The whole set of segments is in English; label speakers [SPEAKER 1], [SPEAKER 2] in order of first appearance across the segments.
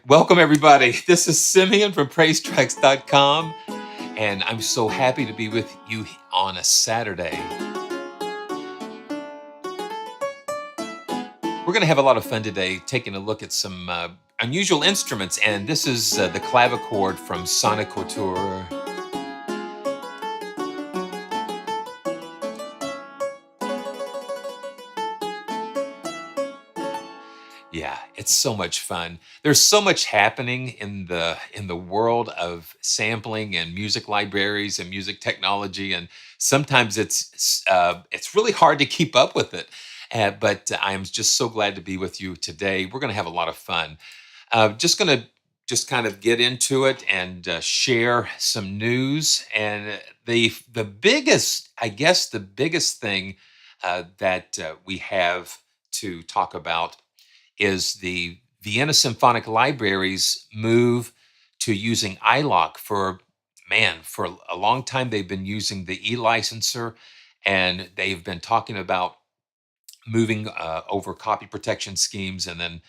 [SPEAKER 1] Welcome, everybody. This is Simeon from PraiseTracks.com, and I'm so happy to be with you on a Saturday. We're going to have a lot of fun today taking a look at some unusual instruments, and this is the Clavichord from Soniccouture. Yeah, it's so much fun. There's so much happening in the world of sampling and music libraries and music technology, and sometimes it's really hard to keep up with it. But I'm just so glad to be with you today. We're going to have a lot of fun. Just going to just kind of get into it and share some news. And the biggest, I guess, the biggest thing that we have to talk about is the Vienna Symphonic Library's move to using iLOK for a long time. They've been using the e-licenser, and they've been talking about moving over copy protection schemes, and then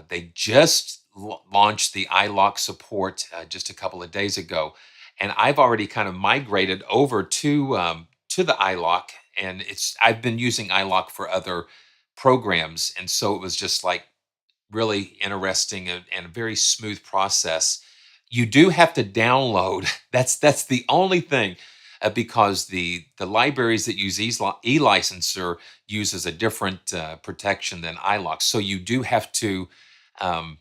[SPEAKER 1] they just launched the iLOK support just a couple of days ago, and I've already kind of migrated over to the iLOK, and I've been using iLOK for other programs, and so it was just like really interesting and a very smooth process. You do have to download. That's the only thing, because the libraries that use e-licenser uses a different protection than iLOK. So you do have to um,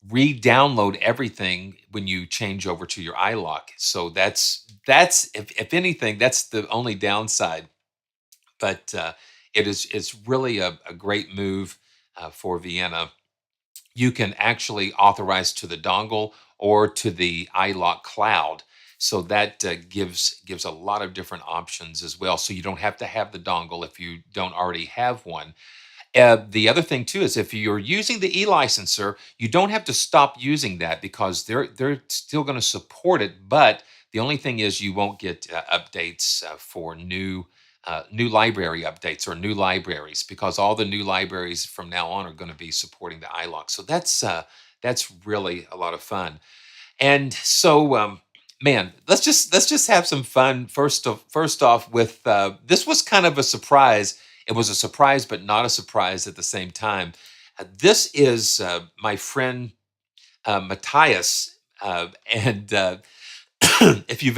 [SPEAKER 1] re-download everything when you change over to your iLOK. So that's if anything, that's the only downside. But it's really a great move for Vienna. You can actually authorize to the dongle or to the iLOK cloud. So that gives a lot of different options as well. So you don't have to have the dongle if you don't already have one. The other thing too is if you're using the e-licenser, you don't have to stop using that because they're still going to support it. But the only thing is you won't get updates for new library updates or new libraries, because all the new libraries from now on are going to be supporting the iLOK. So that's really a lot of fun. And so, man, let's just have some fun. First off, with this was kind of a surprise. It was a surprise, but not a surprise at the same time. This is my friend Matthias, and if you've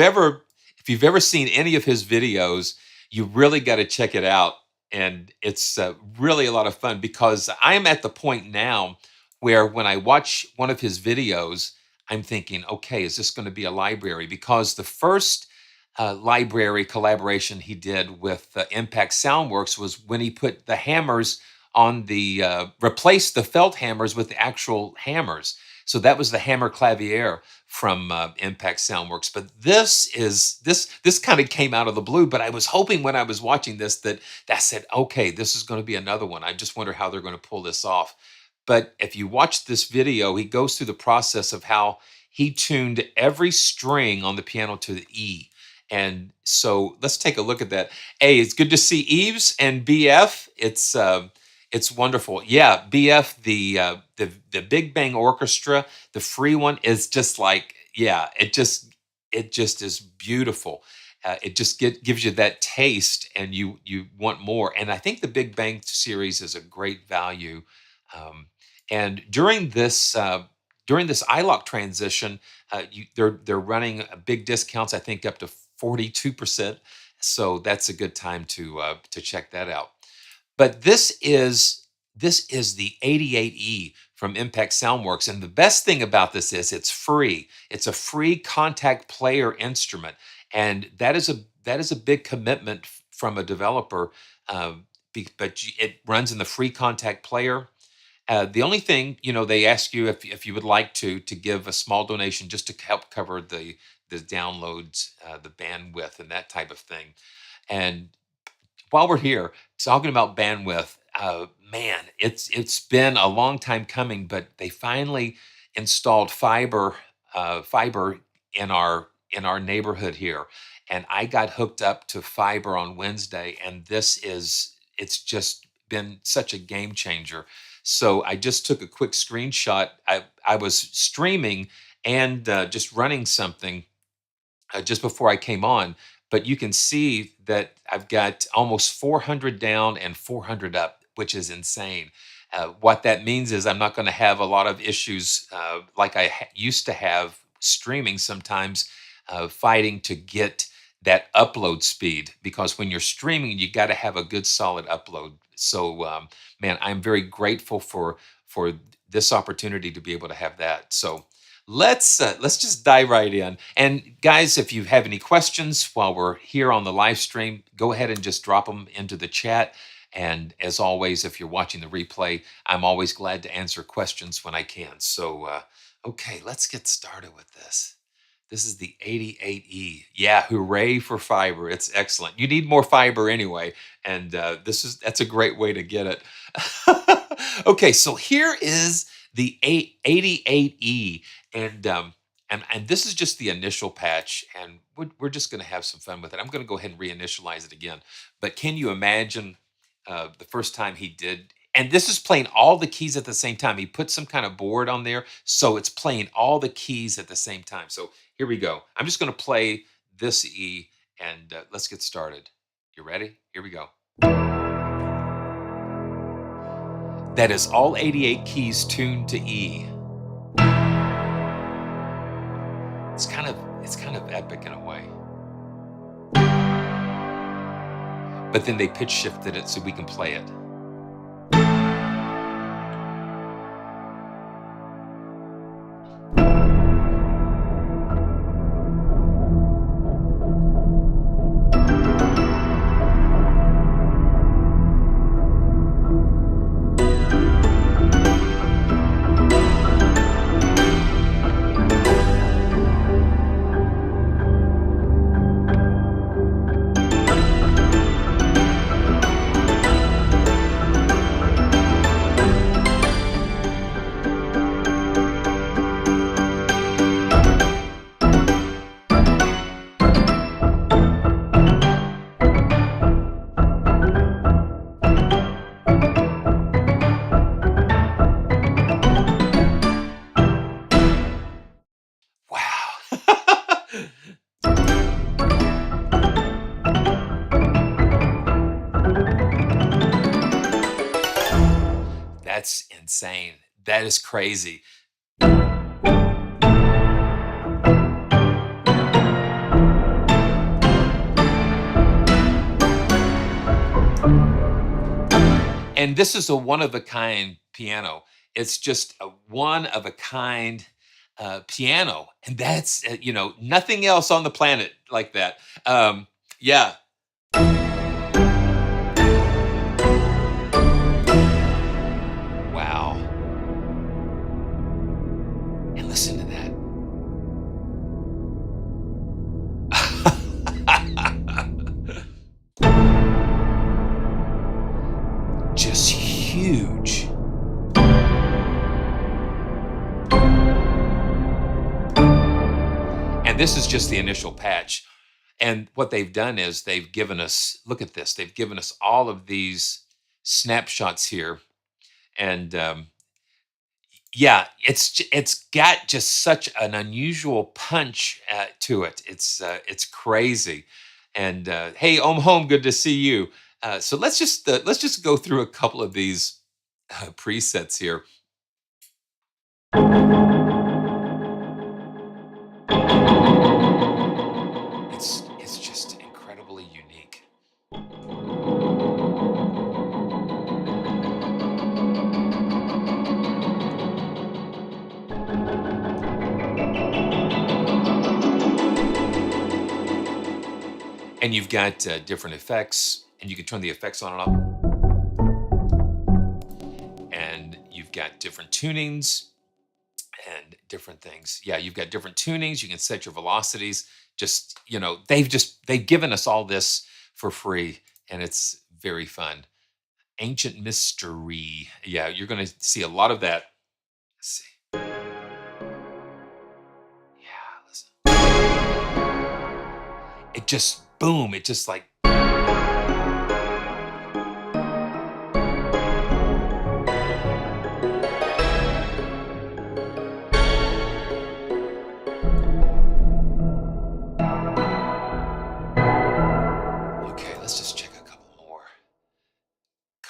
[SPEAKER 1] ever seen any of his videos, you really got to check it out. And it's really a lot of fun, because I am at the point now where when I watch one of his videos, I'm thinking, okay, is this going to be a library? Because the first library collaboration he did with Impact Soundworks was when he put the hammers on replaced the felt hammers with the actual hammers. So that was the hammer clavier from Impact Soundworks. But this kind of came out of the blue. But I was hoping when I was watching this that I said, okay, this is going to be another one. I just wonder how they're going to pull this off. But if you watch this video, he goes through the process of how he tuned every string on the piano to the E. And so let's take a look at that. Hey, it's good to see Eves and BF. It's wonderful. Yeah, BF, the Big Bang Orchestra, the free one is just like, yeah, it just is beautiful. It just gives you that taste, and you want more. And I think the Big Bang series is a great value. Um, and during this iLOK transition, they're running big discounts. I think up to 42%. So that's a good time to check that out. But this is the 88E from Impact Soundworks, and the best thing about this is it's free. It's a free contact player instrument, and that is a big commitment from a developer. It runs in the free contact player. The only thing, they ask you if you would like to give a small donation just to help cover the downloads, the bandwidth, and that type of thing. And while we're here talking about bandwidth, man, it's been a long time coming, but they finally installed fiber in our neighborhood here, and I got hooked up to fiber on Wednesday, and it's just been such a game changer. So I just took a quick screenshot. I was streaming and just running something just before I came on, but you can see that I've got almost 400 down and 400 up, which is insane. What that means is I'm not going to have a lot of issues like I used to have streaming sometimes, fighting to get that upload speed, because when you're streaming, you got to have a good solid upload. So, man, I'm very grateful for this opportunity to be able to have that. So let's just dive right in. And guys, if you have any questions while we're here on the live stream, go ahead and just drop them into the chat. And as always, if you're watching the replay, I'm always glad to answer questions when I can. So, okay, let's get started with this. This is the 88E. Yeah, hooray for fiber. It's excellent. You need more fiber anyway, and that's a great way to get it. Okay, so here is the 88E, and this is just the initial patch, and we're just going to have some fun with it. I'm going to go ahead and reinitialize it again. But can you imagine the first time he did? And this is playing all the keys at the same time. He put some kind of board on there, so it's playing all the keys at the same time. So here we go. I'm just going to play this E, and let's get started. You ready? Here we go. That is all 88 keys tuned to E. It's kind of epic in a way. But then they pitch shifted it so we can play it. That's insane. That is crazy. And this is a one-of-a-kind piano. It's just a one-of-a-kind piano. And that's, nothing else on the planet like that. Yeah. Wow. And listen to that. Just huge. And this is just the initial patch. And what they've done is they've given us, look at this, they've given us all of these snapshots here. And yeah, it's got just such an unusual punch to it. It's crazy. And hey, Om Home, good to see you. So let's just go through a couple of these presets here. It's just incredibly unique. And you've got different effects, and you can turn the effects on and off. And you've got different tunings and different things. Yeah, you've got different tunings. You can set your velocities. Just, they've given us all this for free, and it's very fun. Ancient Mystery. Yeah, you're going to see a lot of that. Let's see. Yeah, listen. It just, boom, it just like.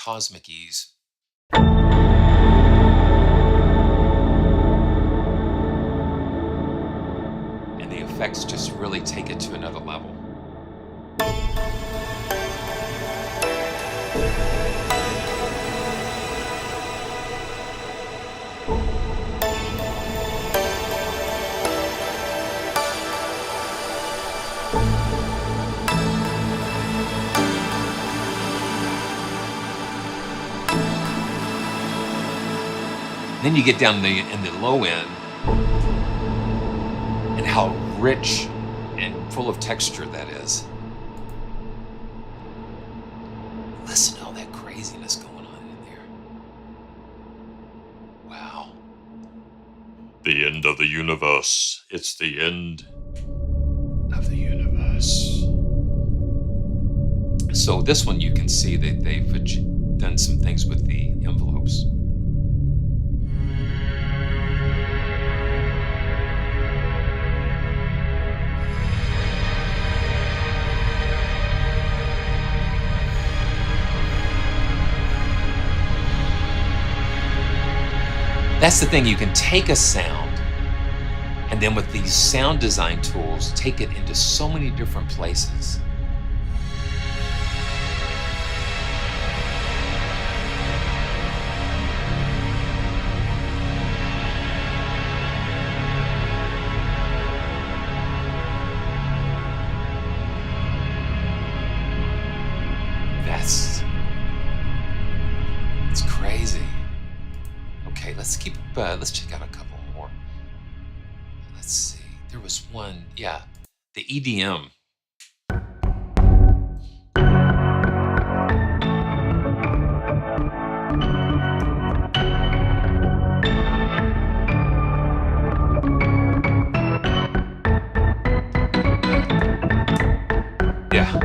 [SPEAKER 1] cosmic ease. And the effects just really take it to another level. Then you get down in the low end, and how rich and full of texture that is. Listen to all that craziness going on in there. Wow. The end of the universe. It's the end of the universe. So this one, you can see that they've done some things with the envelopes. That's the thing, you can take a sound, and then with these sound design tools, take it into so many different places. It's crazy. Okay, let's check out a couple more. Let's see. There was one, yeah, the EDM. Yeah.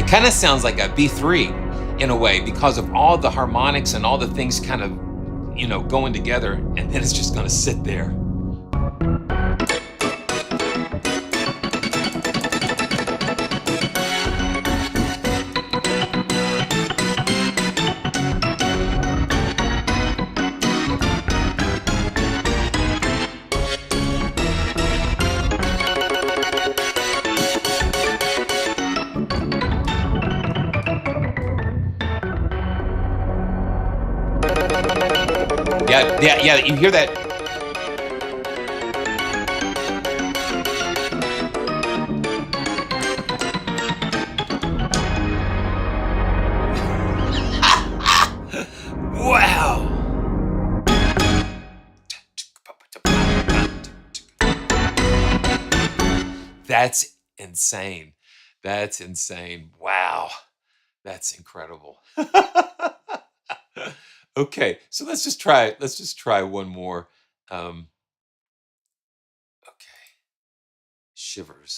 [SPEAKER 1] Kind of sounds like a B3 in a way because of all the harmonics and all the things kind of, going together, and then it's just going to sit there. Yeah, you hear that? Wow. That's insane. That's insane. Wow. That's incredible. Okay, so let's just try one more. Okay. Shivers.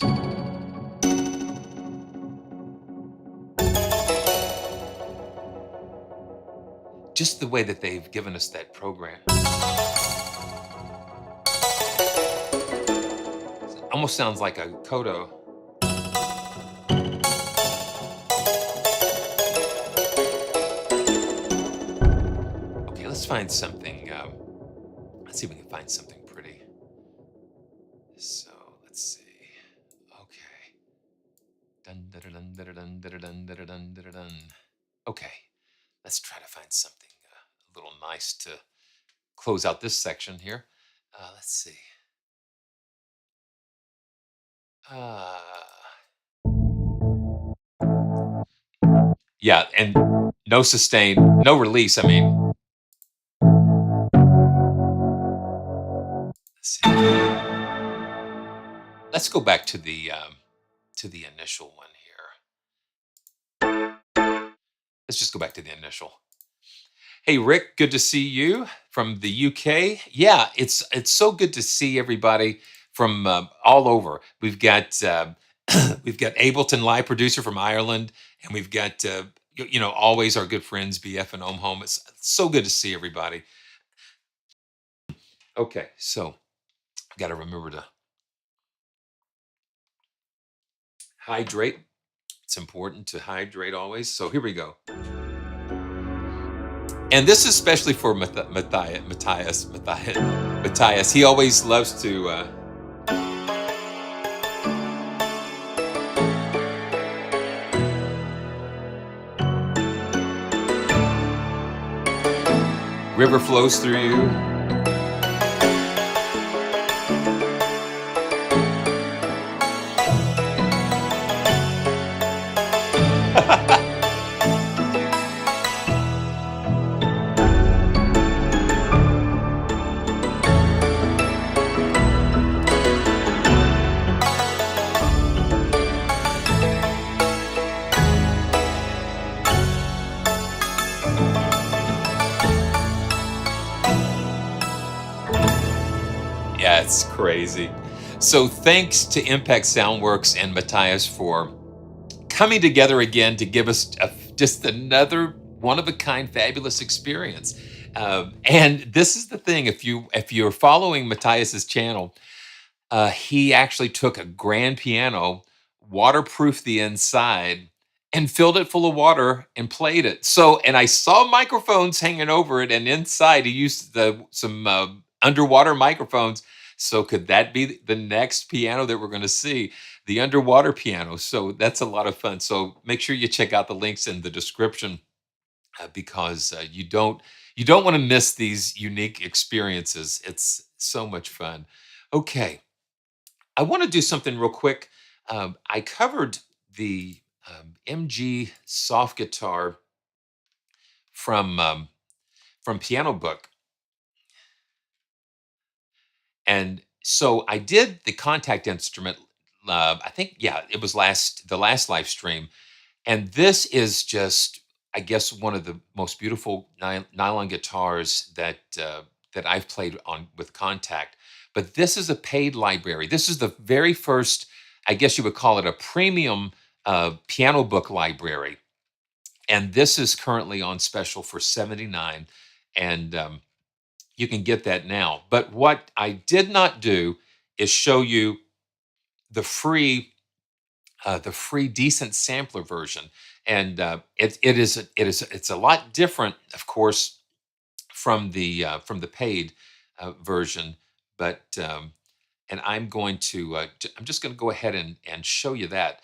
[SPEAKER 1] Just the way that they've given us that program. It almost sounds like a coda. Okay, let's find something. Let's see if we can find something pretty. So let's see. Okay. Dun dun dun dun dun dun dun dun dun dun dun. Okay, let's try to find something a little nice to close out this section here. Let's see. Yeah, and no sustain, no release. I mean, let's see. Let's go back to the initial one here. Let's just go back to the initial. Hey, Rick, good to see you from the UK. Yeah, it's so good to see everybody from all over. We've got we've got Ableton live producer from Ireland, and we've got always our good friends BF and Om Home. It's so good to see everybody. Okay, so got to remember to hydrate. It's important to hydrate always. So here we go. And this is especially for Matthias. He always loves to. River flows through you. Yeah, it's crazy. So thanks to Impact Soundworks and Matthias for coming together again to give us just another one of a kind, fabulous experience. And this is the thing: if you're following Matthias's channel, he actually took a grand piano, waterproofed the inside, and filled it full of water and played it. So, and I saw microphones hanging over it, and inside he used some underwater microphones. So, could that be the next piano that we're going to see? The underwater piano. So that's a lot of fun. So make sure you check out the links in the description because you don't want to miss these unique experiences. It's so much fun. Okay, I want to do something real quick. I covered the MG soft guitar from Pianobook, and so I did the contact instrument. I think, yeah, it was the last live stream, and this is just, I guess, one of the most beautiful nylon guitars that I've played on with Contact. But this is a paid library. This is the very first, I guess you would call it a premium piano book library. And this is currently on special for 79, and you can get that now. But what I did not do is show you the free decent sampler version, and it's a lot different, of course, from the paid version. But and I'm just going to go ahead and show you that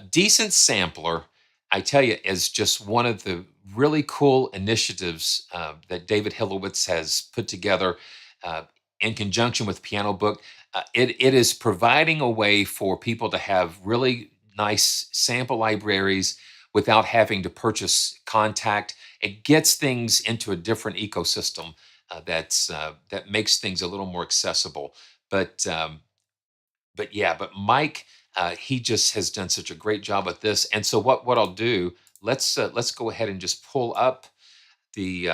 [SPEAKER 1] decent sampler. I tell you, is just one of the really cool initiatives that David Hillowitz has put together in conjunction with Piano Book. It is providing a way for people to have really nice sample libraries without having to purchase Contact. It gets things into a different ecosystem that makes things a little more accessible. But yeah, but Mike, he just has done such a great job at this. And so what I'll do, let's go ahead and just pull up the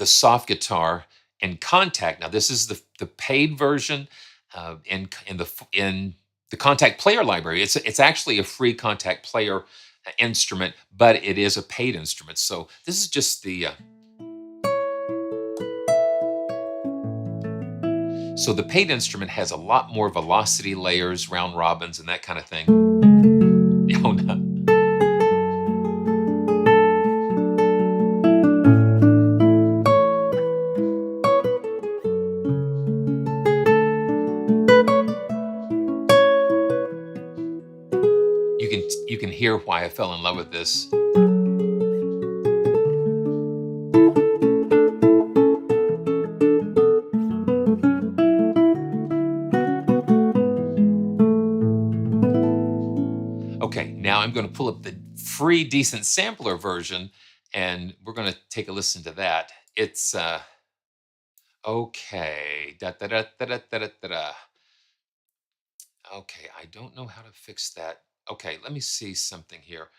[SPEAKER 1] soft guitar and Contact. Now this is the paid version in the Contact Player library. It's actually a free Contact Player instrument, but it is a paid instrument. So this is just the so the paid instrument has a lot more velocity layers, round robins, and that kind of thing. Oh no. You can hear why I fell in love with this. Okay, now I'm going to pull up the free decent sampler version, and we're going to take a listen to that. It's okay. Da, da, da, da, da, da, da, da, da. Okay, I don't know how to fix that. Okay, let me see something here.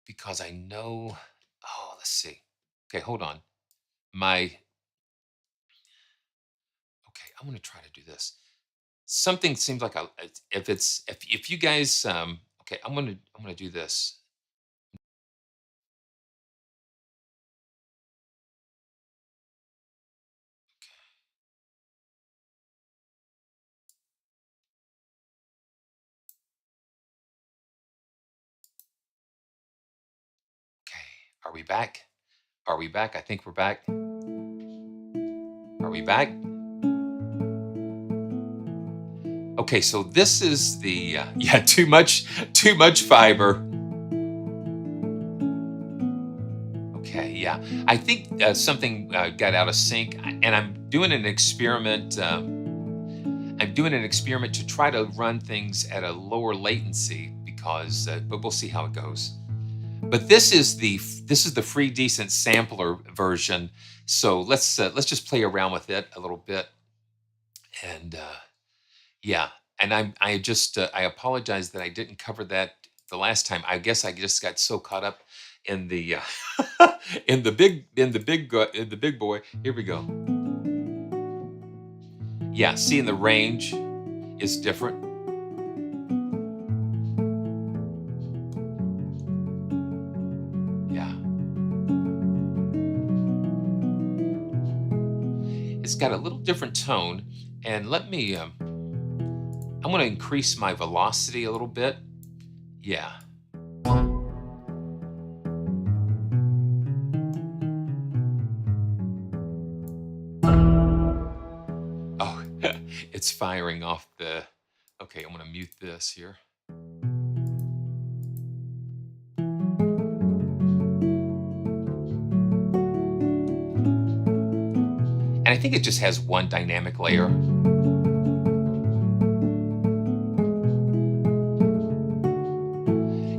[SPEAKER 1] because I know. Oh, let's see. Okay, hold on. My Okay, I'm gonna try to do this. Something seems like if you guys okay, I'm gonna do this. Okay, are we back? Are we back? I think we're back. Are we back? Okay, so this is the yeah, too much fiber. Okay, yeah. I think something got out of sync, and I'm doing an experiment. I'm doing an experiment to try to run things at a lower latency because, but we'll see how it goes. But this is the free decent sampler version. So let's just play around with it a little bit, and yeah. And I apologize that I didn't cover that the last time. I guess I just got so caught up in the in the big boy. Here we go. Yeah, seeing the range is different. Yeah, it's got a little different tone. And let me I'm going to increase my velocity a little bit. Yeah. Oh, it's firing off the. Okay, I'm going to mute this here. And I think it just has one dynamic layer.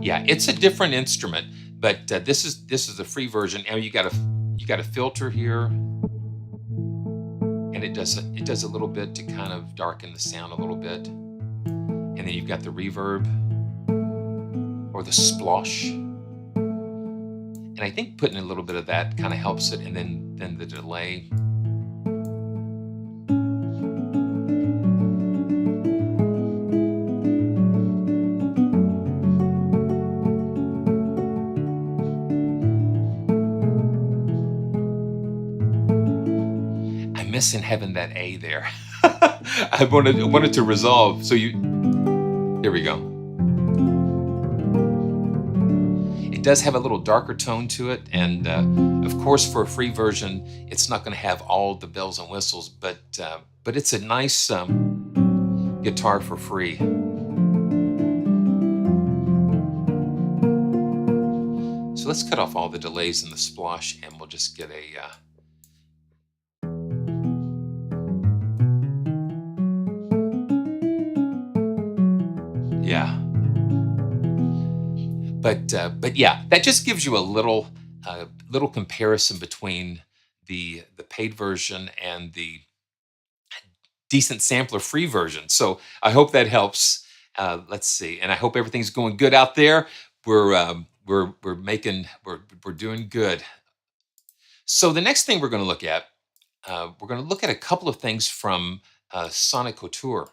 [SPEAKER 1] Yeah, it's a different instrument, but this is the free version. And you got a filter here, and it does a little bit to kind of darken the sound a little bit. And then you've got the reverb or the splosh. And I think putting a little bit of that kind of helps it, and then the delay. I'm missing having that A there. I wanted to resolve. So you Here we go. It does have a little darker tone to it, and of course, for a free version, it's not going to have all the bells and whistles, but it's a nice guitar for free. So let's cut off all the delays and the splosh, and we'll just get a. Yeah, but yeah, that just gives you a little comparison between the paid version and the decent sampler free version. So I hope that helps. Let's see, and I hope everything's going good out there. We're doing good. So the next thing we're going to look at, we're going to look at a couple of things from Soniccouture,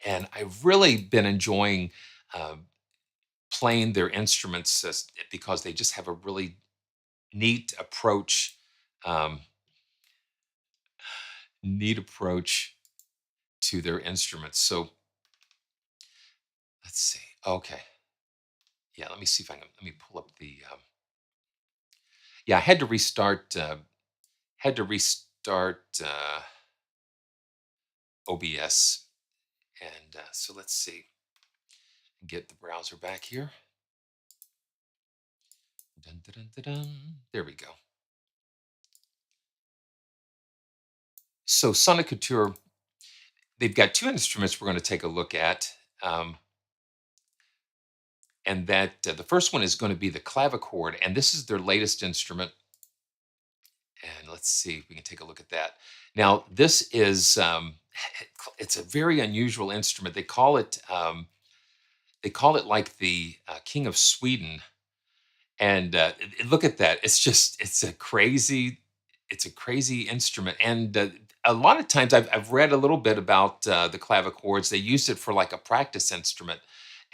[SPEAKER 1] and I've really been enjoying uh, playing their instruments because they just have a really neat approach. Um, Neat approach to their instruments. So let's see. Okay. Yeah, let me see if I can. Let me pull up the. Yeah, I had to restart. Had to restart OBS, and so let's see. Get the browser back here. Dun, dun, dun, dun, dun. There we go. So Sonicouture, they've got two instruments we're going to take a look at, and that the first one is going to be the Clavichord, and this is their latest instrument. And let's see if we can take a look at that. Now, this is it's a very unusual instrument. They call it like the King of Sweden. And look at that. It's a crazy instrument. And a lot of times I've read a little bit about the clavichords. They use it for like a practice instrument.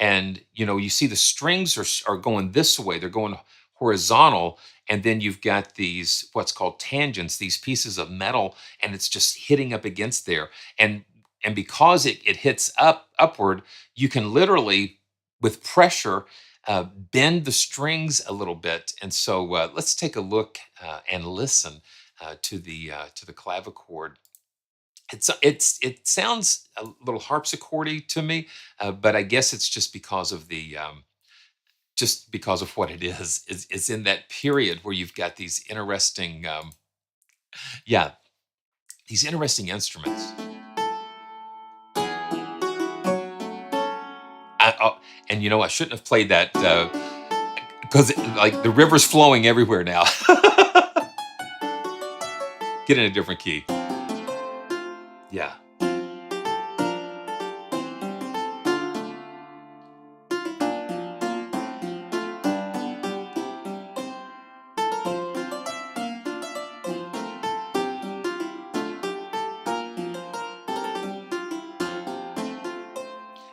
[SPEAKER 1] And, you see the strings are going this way, they're going horizontal. And then you've got these, what's called tangents, these pieces of metal, and it's just hitting up against there. And, and because it hits upward, you can literally, with pressure, bend the strings a little bit. And so let's take a look and listen to the clavichord. It sounds a little harpsichordy to me, but I guess it's just because of what it is. It's in that period where you've got these interesting, yeah, these interesting instruments. And I shouldn't have played that because like the river's flowing everywhere now. Get in a different key. Yeah.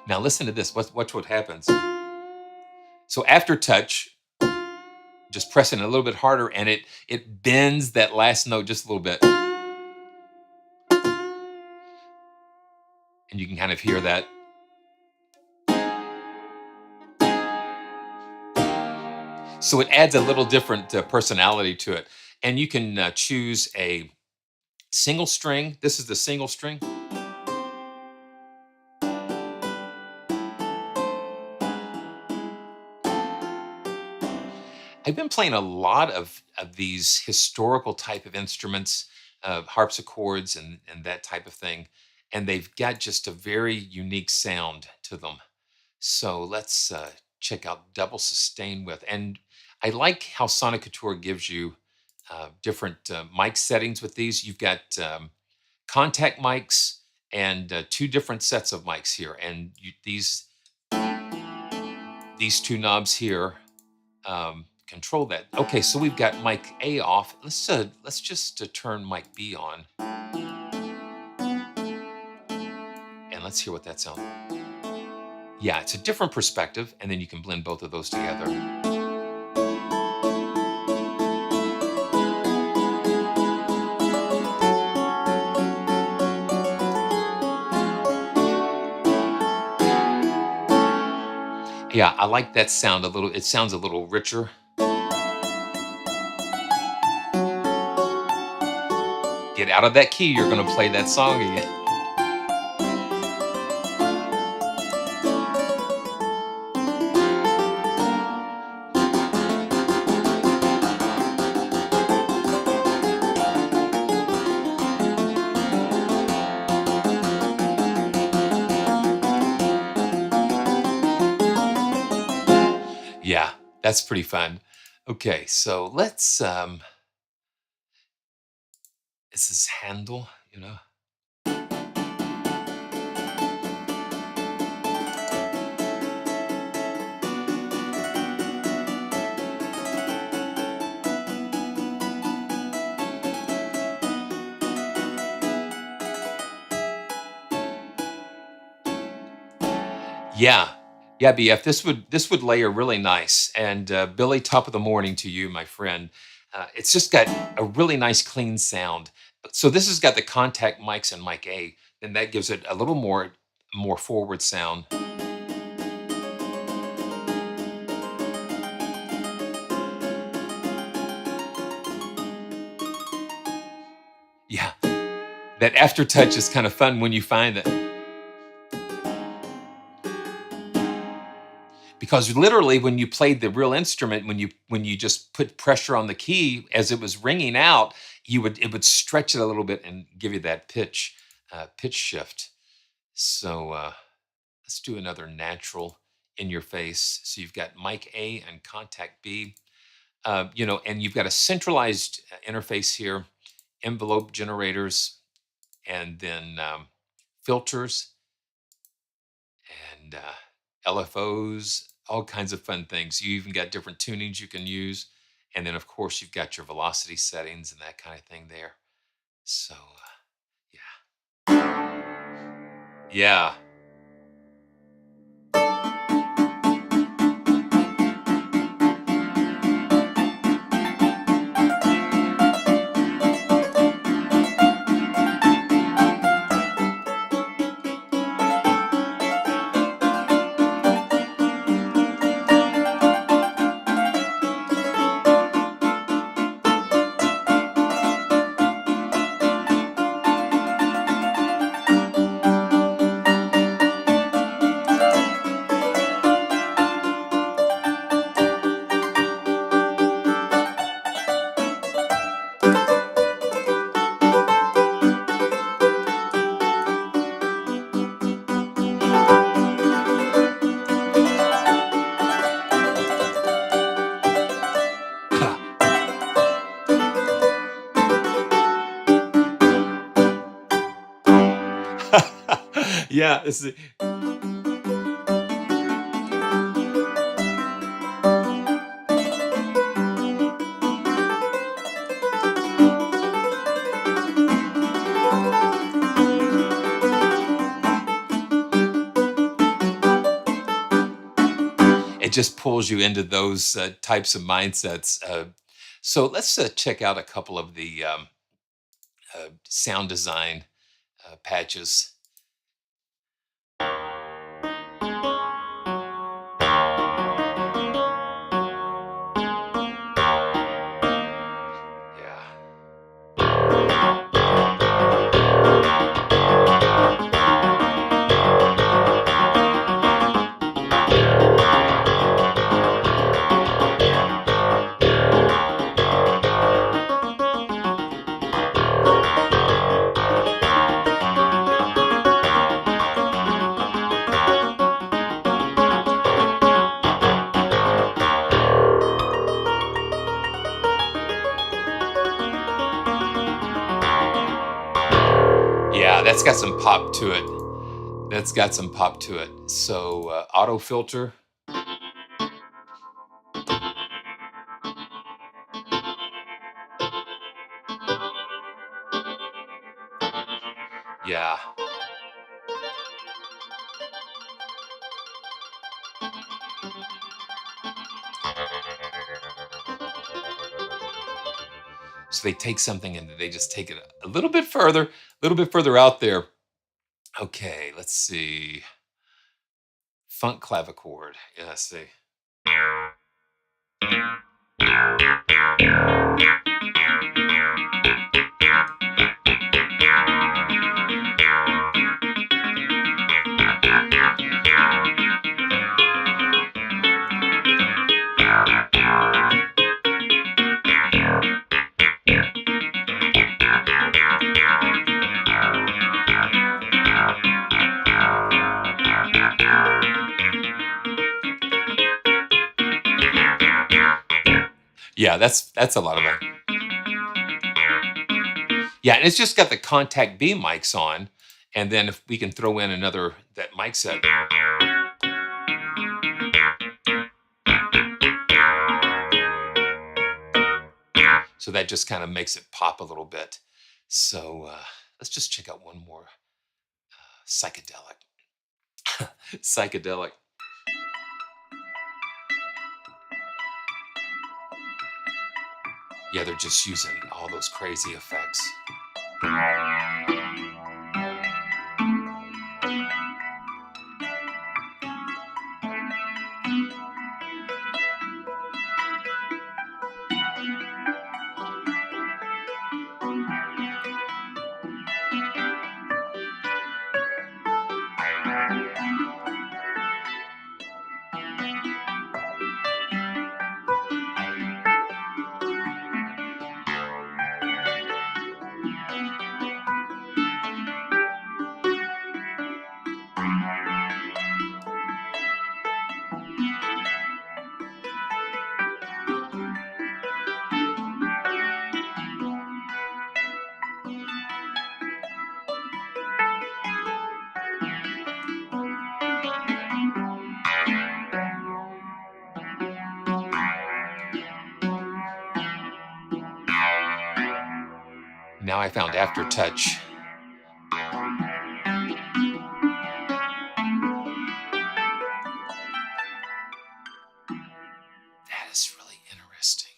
[SPEAKER 1] Now listen to this. Watch what happens. So after touch, just pressing a little bit harder, and it bends that last note just a little bit, and you can kind of hear that. So it adds a little different personality to it, and you can choose a single string. This is the single string. I've been playing a lot of these historical type of instruments, harpsichords and that type of thing, and they've got just a very unique sound to them. So let's check out double sustain with. And I like how Soniccouture gives you different mic settings with these. You've got contact mics and two different sets of mics here, and these two knobs here control that. Okay, so we've got mic A off. Let's just turn mic B on, and let's hear what that sounds like. Yeah, it's a different perspective, and then you can blend both of those together. Yeah, I like that sound a little. It sounds a little richer. Get out of that key, you're gonna play that song again. Yeah, that's pretty fun. Okay, so let's this is Handel. Yeah. Yeah, BF, this would layer really nice. And Billy, top of the morning to you, my friend. It's just got a really nice clean sound. So this has got the contact mics and mic A, and that gives it a little more forward sound. Yeah. That aftertouch is kind of fun when you find that. Because literally when you played the real instrument, when you just put pressure on the key as it was ringing out, it would stretch it a little bit and give you that pitch shift. So let's do another natural in your face. So you've got mic A and contact B, and you've got a centralized interface here, envelope generators, and then filters and LFOs. all kinds of fun things. You even got different tunings you can use. And then, of course, you've got your velocity settings and that kind of thing there. So, yeah. Yeah. It just pulls you into those types of mindsets. So let's check out a couple of the sound design patches. Yeah. Yeah, that's got some pop to it. That's got some pop to it. So auto filter. Yeah. So they take something and they just take it a little bit further out there. Okay, let's see. Funk clavichord. Yeah, let's see. Yeah, that's a lot of it. Yeah, and it's just got the contact beam mics on, and then if we can throw in another that mic set. So that just kind of makes it pop a little bit. So let's just check out one more psychedelic. Psychedelic. Yeah, they're just using all those crazy effects. now I found Aftertouch. That is really interesting.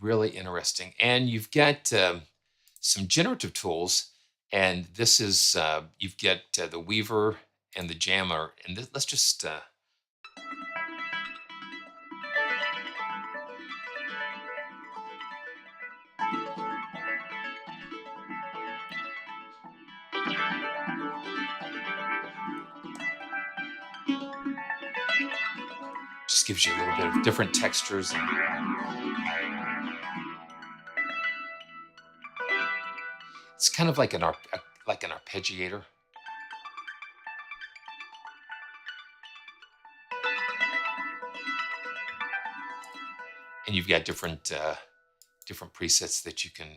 [SPEAKER 1] Really interesting. And you've got some generative tools, and this is you've got the Weaver and the Jammer, and let's just just gives you a little bit of different textures. And it's kind of like like an arpeggiator. And you've got different presets that you can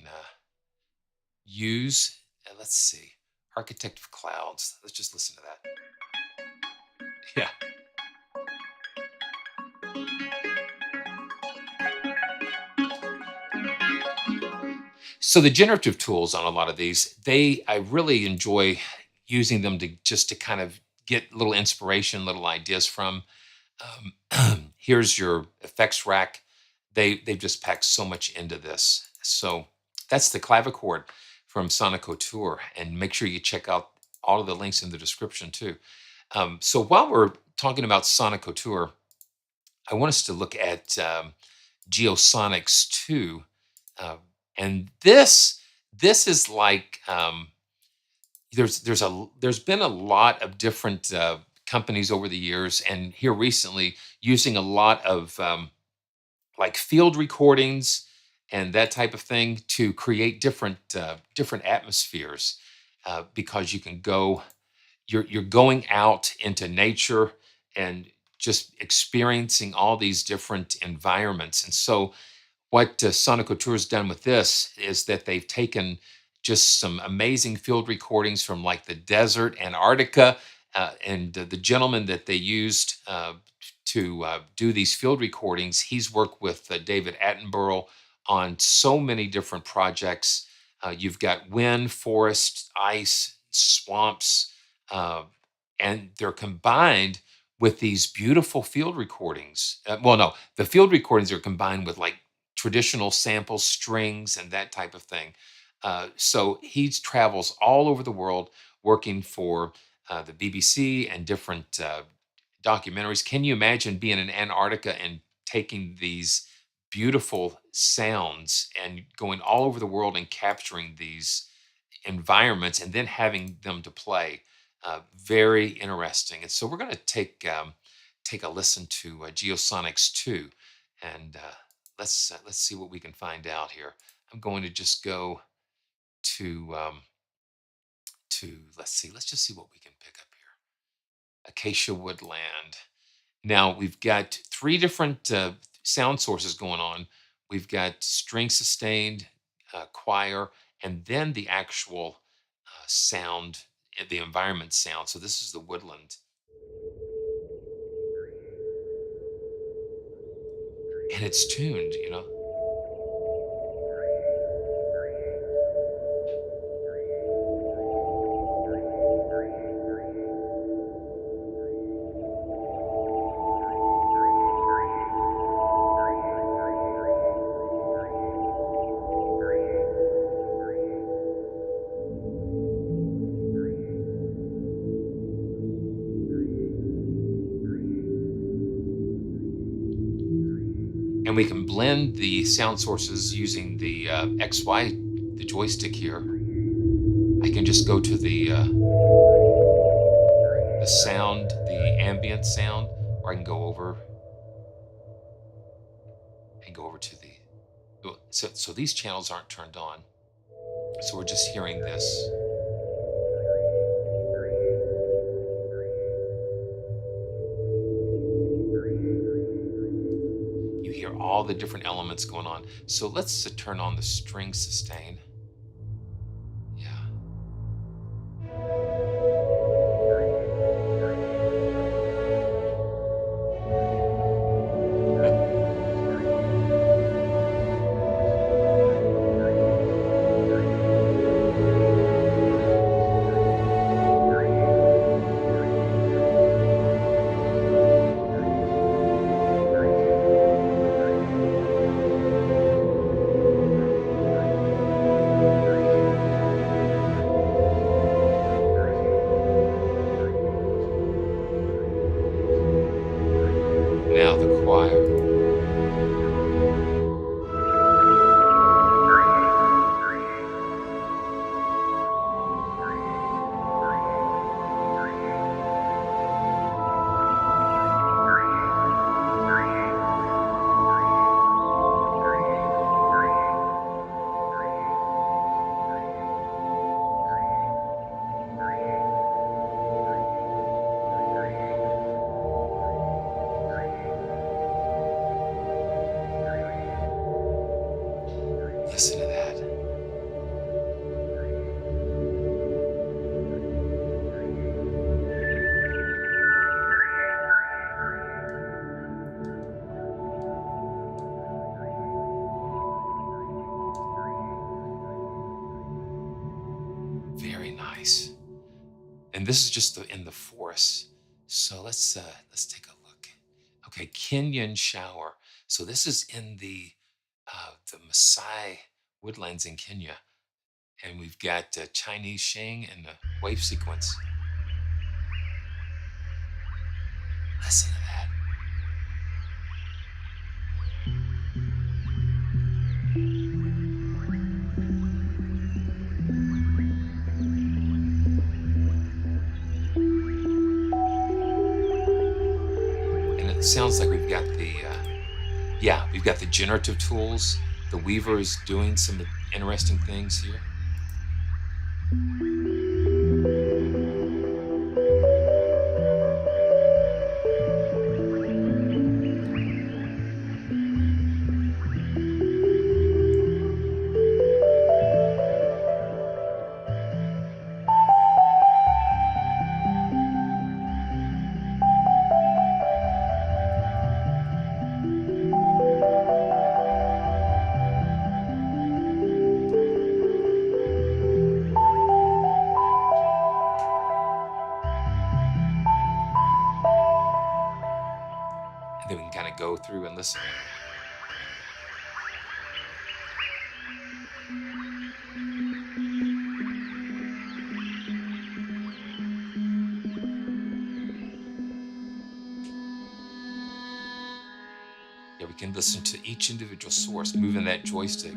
[SPEAKER 1] use. Let's see, Architect of Clouds. Let's just listen to that. Yeah. So the generative tools on a lot of these, I really enjoy using them to kind of get little inspiration, little ideas from. Here's your effects rack. They've just packed so much into this. So that's the Clavichord from Soniccouture, and make sure you check out all of the links in the description too. So while we're talking about Soniccouture, I want us to look at Geosonics II. And this is like there's been a lot of different companies over the years, and here recently using a lot of like field recordings and that type of thing to create different atmospheres, because you can go you're going out into nature and just experiencing all these different environments. And so what Soniccouture has done with this is that they've taken just some amazing field recordings from like the desert, Antarctica, and the gentleman that they used to do these field recordings, he's worked with David Attenborough on so many different projects. You've got wind, forest, ice, swamps, and they're combined with these beautiful field recordings. Well, no, the field recordings are combined with like traditional samples, strings, and that type of thing. So he travels all over the world working for the BBC and different documentaries. Can you imagine being in Antarctica and taking these beautiful sounds and going all over the world and capturing these environments and then having them to play? Very interesting. And so we're going to take a listen to Geosonics II, and let's see what we can find out here. I'm going to just go to let's see. Let's just see what we can pick up here. Acacia woodland. Now we've got three different sound sources going on. We've got string sustained, choir, and then the actual sound, the environment sound. So this is the woodland. And it's tuned, you know. And we can blend the sound sources using the XY, the joystick here. I can just go to the sound, the ambient sound, or I can go over to the. So these channels aren't turned on. So we're just hearing this. You hear all the different elements going on. So let's turn on the string sustain. Yeah. Now the choir. Listen to that. Very nice. And this is just in the forest. So let's take a look. Okay, Kenyan shower. So this is in the Maasai woodlands in Kenya, and we've got Chinese Shing and the wave sequence. Listen to that. And it sounds like we've got we've got the generative tools. The weaver is doing some interesting things here. And then we can kind of go through and listen. Yeah, we can listen to each individual source, moving that joystick.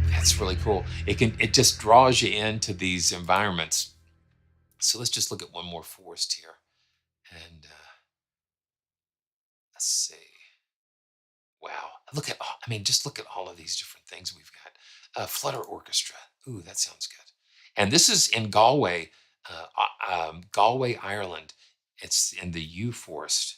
[SPEAKER 1] That's really cool. It just draws you into these environments. So let's just look at one more forest here. And let's see. Wow. Just look at all of these different things we've got. Flutter Orchestra. Ooh, that sounds good. And this is in Galway, Galway, Ireland. It's in the U Forest.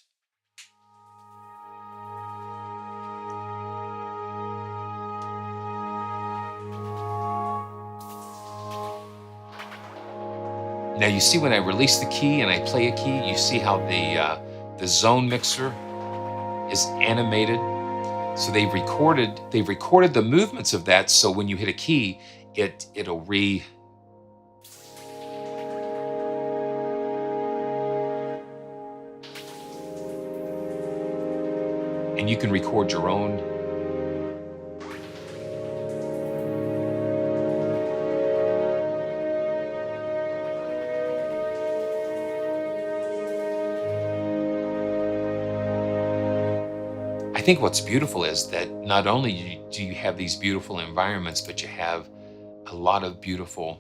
[SPEAKER 1] Now you see when I release the key and I play a key, you see how the zone mixer is animated. So they've recorded the movements of that. So when you hit a key, it'll and you can record your own. I think what's beautiful is that not only do you have these beautiful environments, but you have a lot of beautiful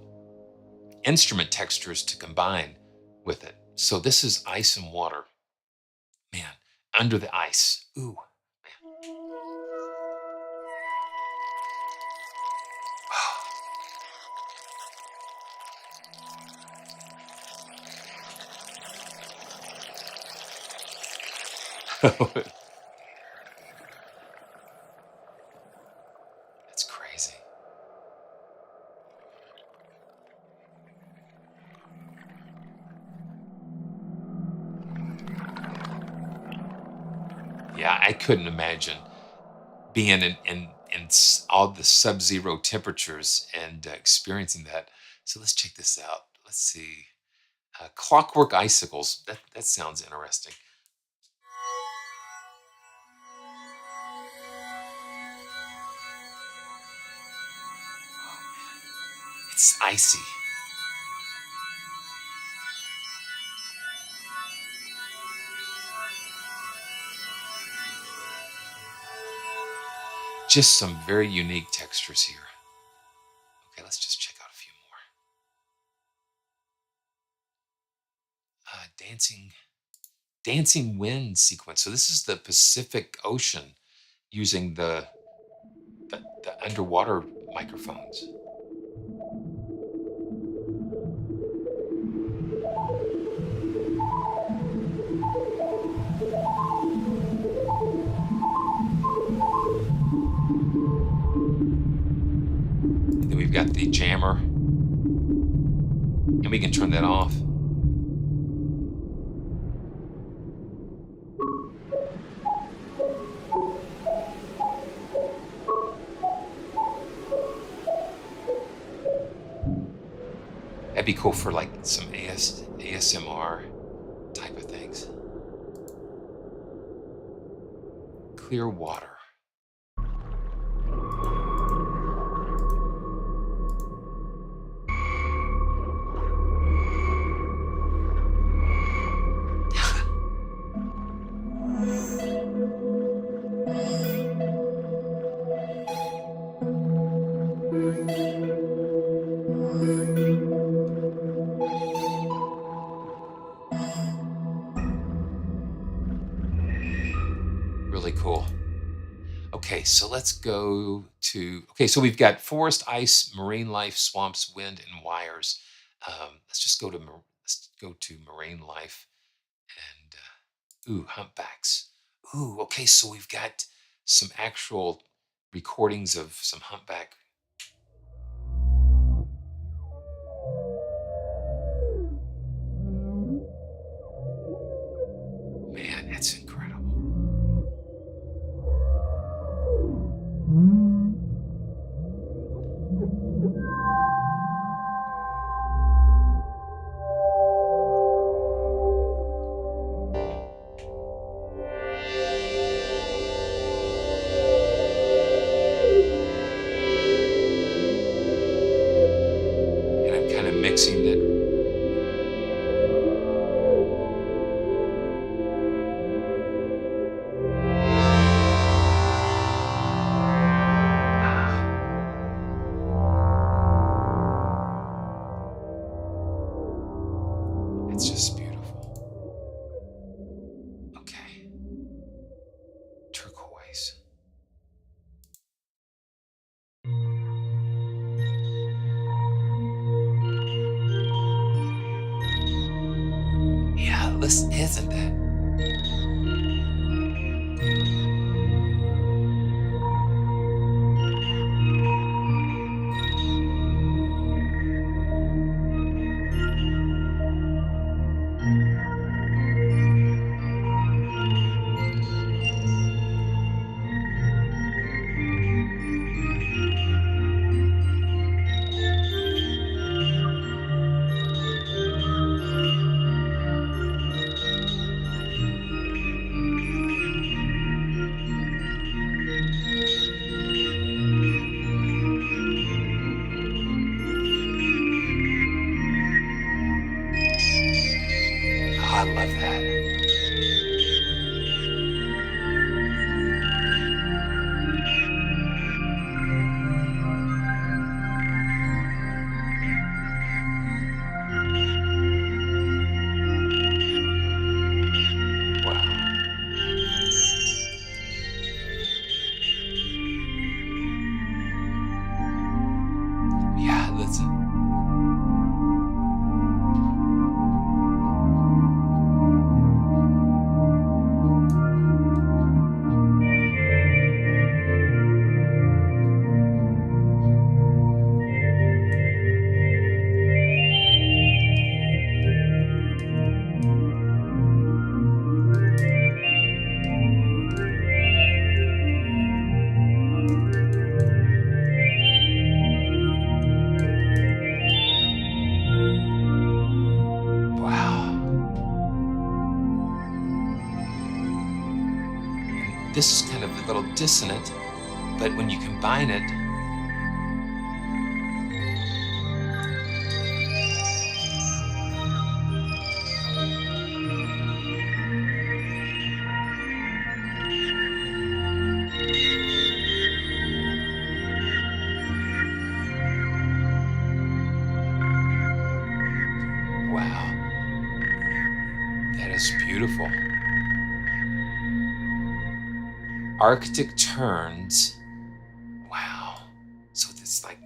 [SPEAKER 1] instrument textures to combine with it. So this is ice and water. Man, under the ice. Ooh, man. That's crazy. Yeah, I couldn't imagine being in all the sub-zero temperatures and experiencing that. So let's check this out. Let's see. Clockwork icicles. That sounds interesting. It's icy. Just some very unique textures here. Okay, let's just check out a few more. Dancing wind sequence. So this is the Pacific Ocean using the underwater microphones. And then we've got the jammer, and we can turn that off. That'd be cool for like some ASMR type of things. Clear water. Really cool. Okay, so let's go to, okay, so we've got forest, ice, marine life, swamps, wind, and wires. Let's just go to, let's go to marine life and, ooh, humpbacks. Ooh, okay, so we've got some actual recordings of some humpback. Man, that's incredible. And I'm kind of mixing it. It's just beautiful. Okay. Turquoise. Yeah, listen, isn't it? Oh, I love that. Wow. Yeah, listen. Wow. And this is kind of a little dissonant, but when you combine it, beautiful. Arctic terns. Wow. So it's like,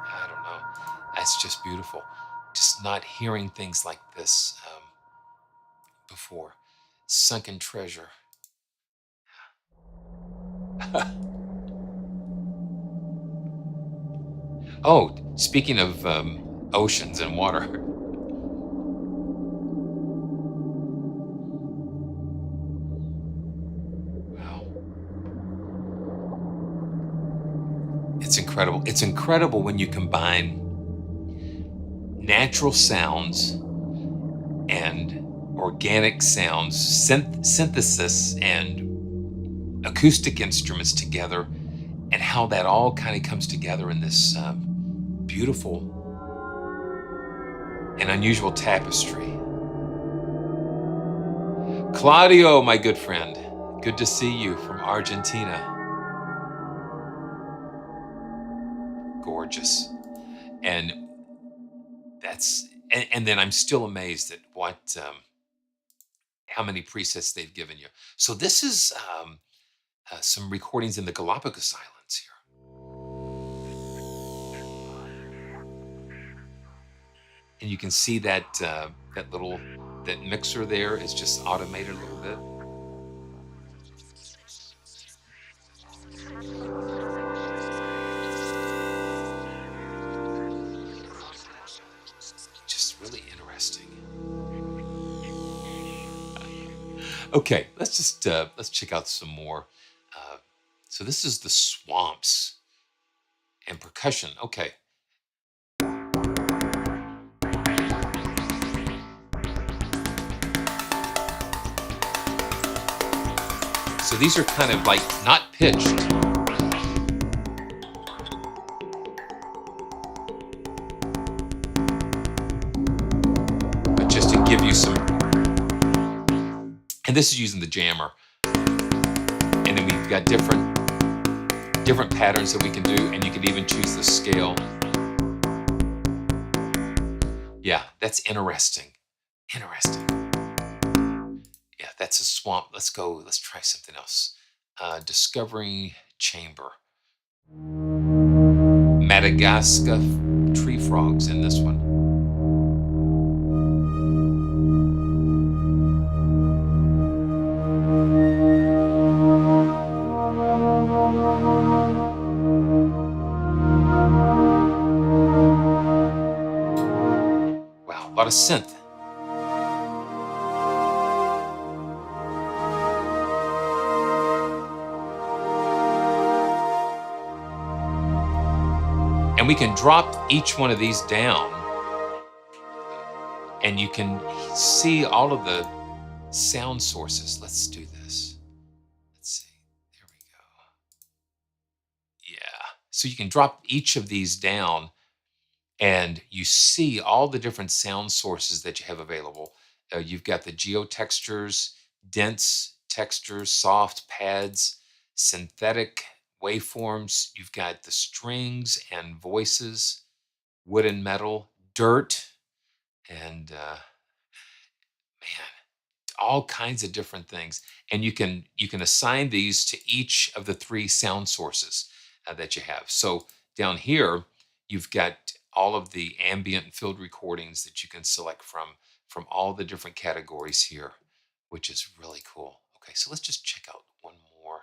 [SPEAKER 1] I don't know. That's just beautiful. Just not hearing things like this before. Sunken treasure. Oh, speaking of oceans and water. Wow. It's incredible. It's incredible when you combine natural sounds and organic sounds, synthesis and acoustic instruments together, and how that all kind of comes together in this beautiful and unusual tapestry. Claudio, my good friend, good to see you from Argentina. Gorgeous. And and then I'm still amazed at how many presets they've given you. So this is some recordings in the Galapagos Islands here. And you can see that that mixer there is just automated a little bit. Just really interesting. Okay, let's check out some more. So this is the swamps and percussion. Okay. So these are kind of like not pitched. But just to give you some, and this is using the jammer. And then we've got different patterns that we can do, and you can even choose the scale. Yeah, that's interesting. Interesting. Yeah, that's a swamp. Let's go. Let's try something else. Discovering chamber. Madagascar tree frogs in this one. Wow, a lot of synth. And we can drop each one of these down, and you can see all of the sound sources. Let's do this. Let's see. There we go. Yeah. So you can drop each of these down, and you see all the different sound sources that you have available. You've got the geotextures, dense textures, soft pads, synthetic waveforms. You've got the strings and voices, wood and metal, dirt, and man, all kinds of different things. And you can assign these to each of the three sound sources that you have. So down here, you've got all of the ambient and field recordings that you can select from all the different categories here, which is really cool. Okay, so let's just check out one more.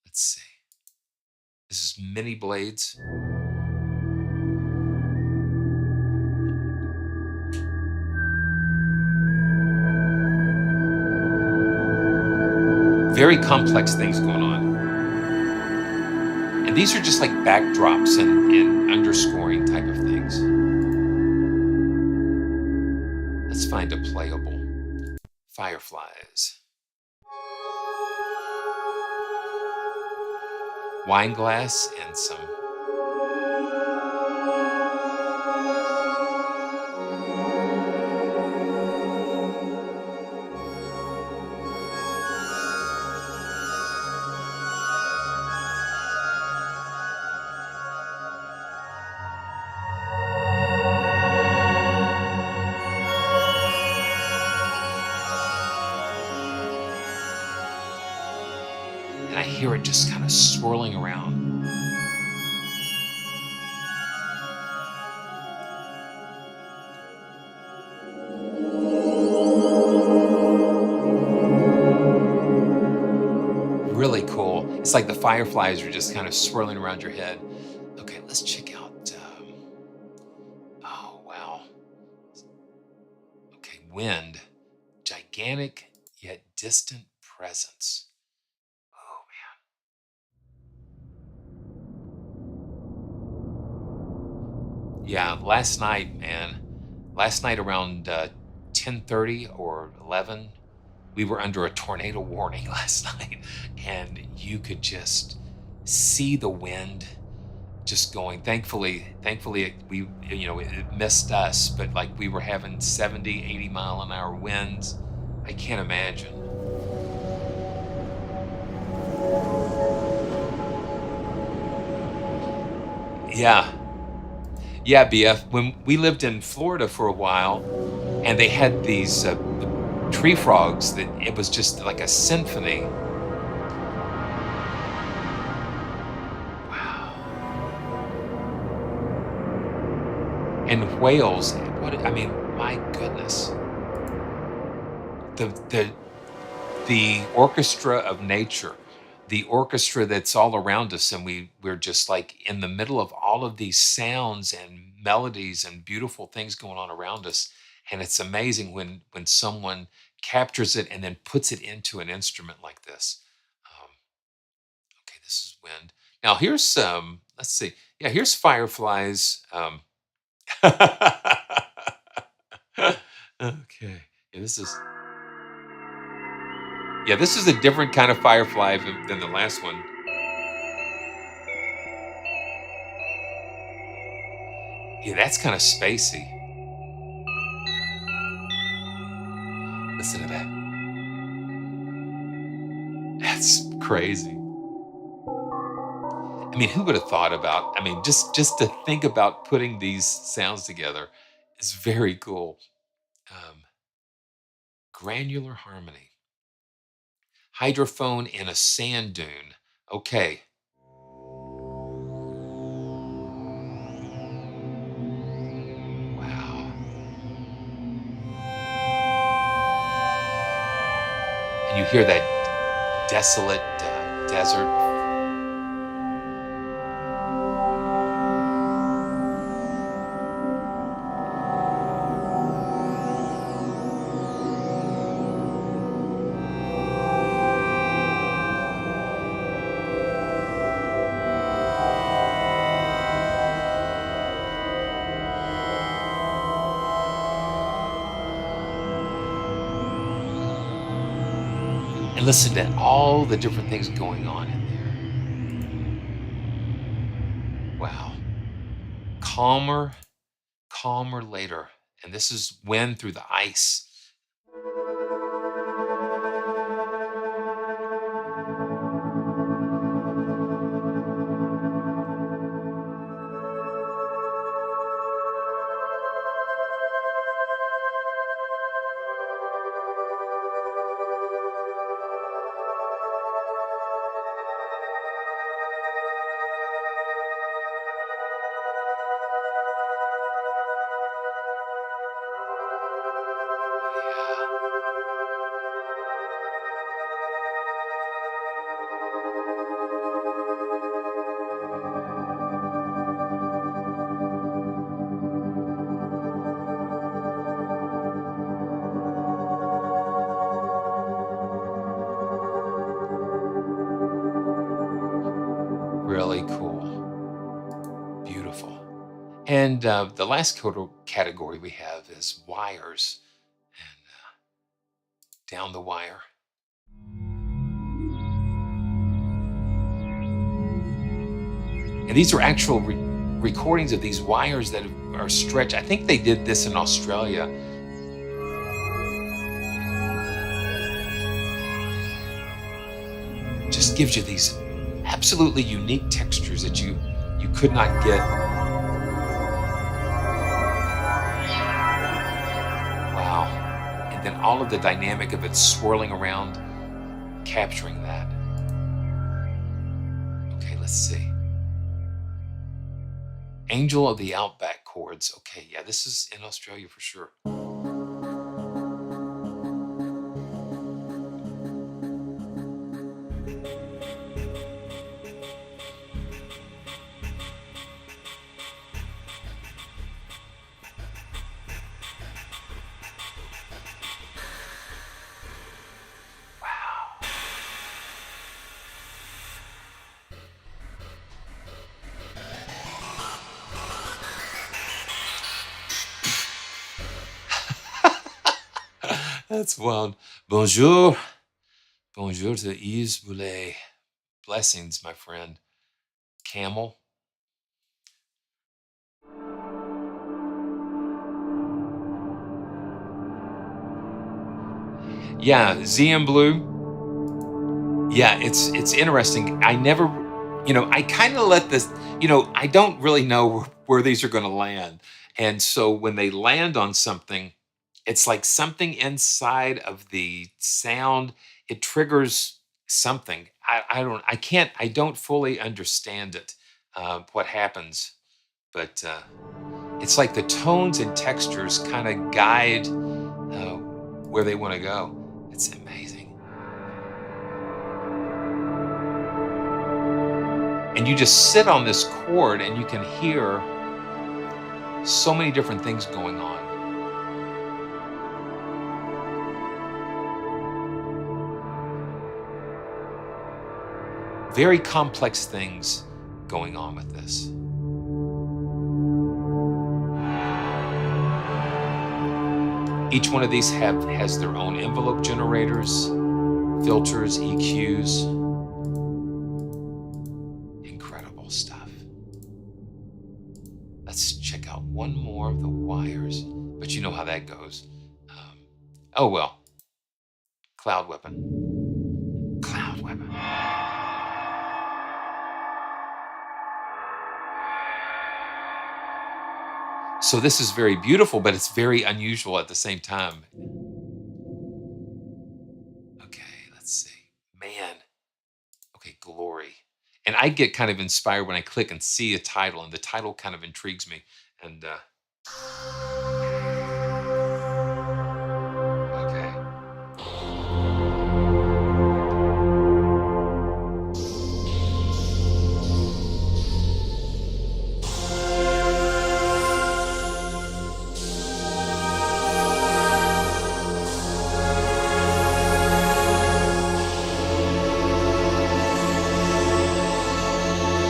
[SPEAKER 1] Let's see. This is mini blades. Very complex things going on. And these are just like backdrops and underscoring type of things. Let's find a playable. Fireflies. Wine glass and some and I hear it just kind of swirling around. Really cool. It's like the fireflies are just kind of swirling around your head. Okay, let's check out. Oh, wow. Okay, wind. Gigantic yet distant presence. Oh, man. Yeah, last night, man. Last night around 10:30 or 11, we were under a tornado warning last night, and you could just see the wind just going. Thankfully it missed us, but like we were having 70, 80 mile an hour winds. I can't imagine. Yeah. Yeah, BF. When we lived in Florida for a while, and they had these tree frogs that it was just like a symphony. Wow. And whales. I mean, my goodness. The orchestra of nature, the orchestra that's all around us, and we're just like in the middle of all of these sounds and melodies and beautiful things going on around us. And it's amazing when someone captures it and then puts it into an instrument like this. Um, okay, this is wind. Now here's let's see. Yeah, here's fireflies. Okay. Yeah, this is a different kind of firefly than the last one. Yeah, that's kind of spacey. Listen to that. That's crazy. I mean, who would have thought about? I mean, just to think about putting these sounds together is very cool. Um, Granular harmony, hydrophone in a sand dune. Okay, wow. And you hear that desolate desert. And listen to all the different things going on in there. Wow. Calmer, calmer later. And this is wind through the ice. Really cool. Beautiful. And the last category we have is wires and down the wire. And these are actual recordings of these wires that are stretched. I think they did this in Australia. Just gives you these absolutely unique textures that you could not get. Wow. And then all of the dynamic of it swirling around, capturing that. Let's see. Angel of the Outback chords. Okay, yeah, this is in Australia for sure. Wow. That's wild. Bonjour. Bonjour to Yves Boulet. Blessings, my friend. Camel. Yeah, ZM Blue. Yeah, it's interesting. I never, I kind of let this, I don't really know where these are going to land. And so when they land on something, it's like something inside of the sound, it triggers something. I don't fully understand it, what happens, but it's like the tones and textures kind of guide where they want to go. It's amazing. And you just sit on this chord and you can hear so many different things going on. Very complex things going on with this. Each one of these has their own envelope generators, filters, EQs. Incredible stuff. Let's check out one more of the wires, but you know how that goes. Oh well. Cloud Weapon. Cloud Weapon. So this is very beautiful, but it's very unusual at the same time. Okay, let's see. Man. Okay, Glory. And I get kind of inspired when I click and see a title, and the title kind of intrigues me. And okay.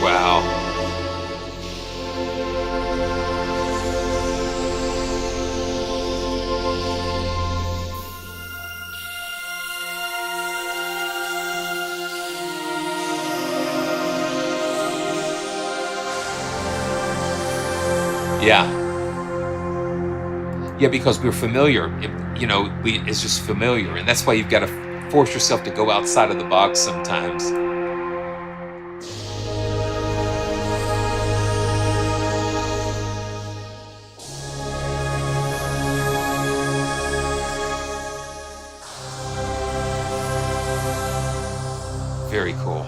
[SPEAKER 1] Wow. Yeah. Yeah, because we're familiar. It's just familiar. And that's why you've got to force yourself to go outside of the box sometimes. Very cool.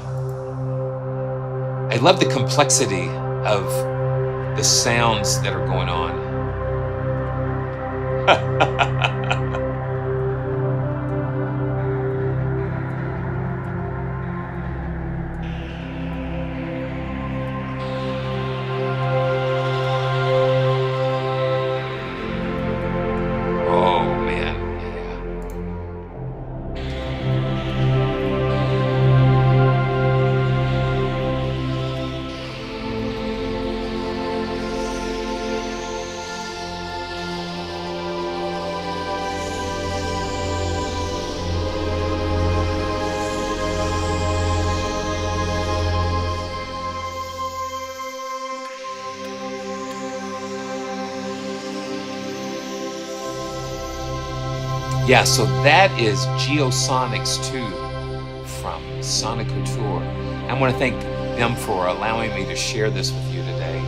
[SPEAKER 1] I love the complexity of the sounds that are going on. Oh man, yeah, so that is Geosonics II from Soniccouture. I want to thank them for allowing me to share this with you today.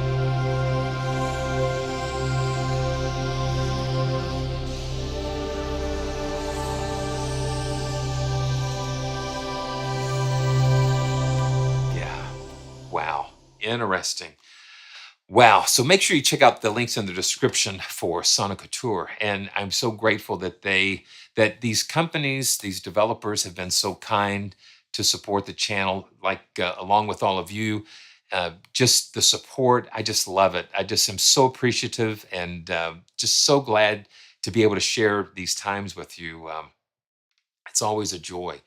[SPEAKER 1] Yeah, wow. Interesting. Wow. So make sure you check out the links in the description for Soniccouture. And I'm so grateful that these companies, these developers have been so kind to support the channel, like along with all of you. Just the support, I just love it. I just am so appreciative and just so glad to be able to share these times with you. It's always a joy.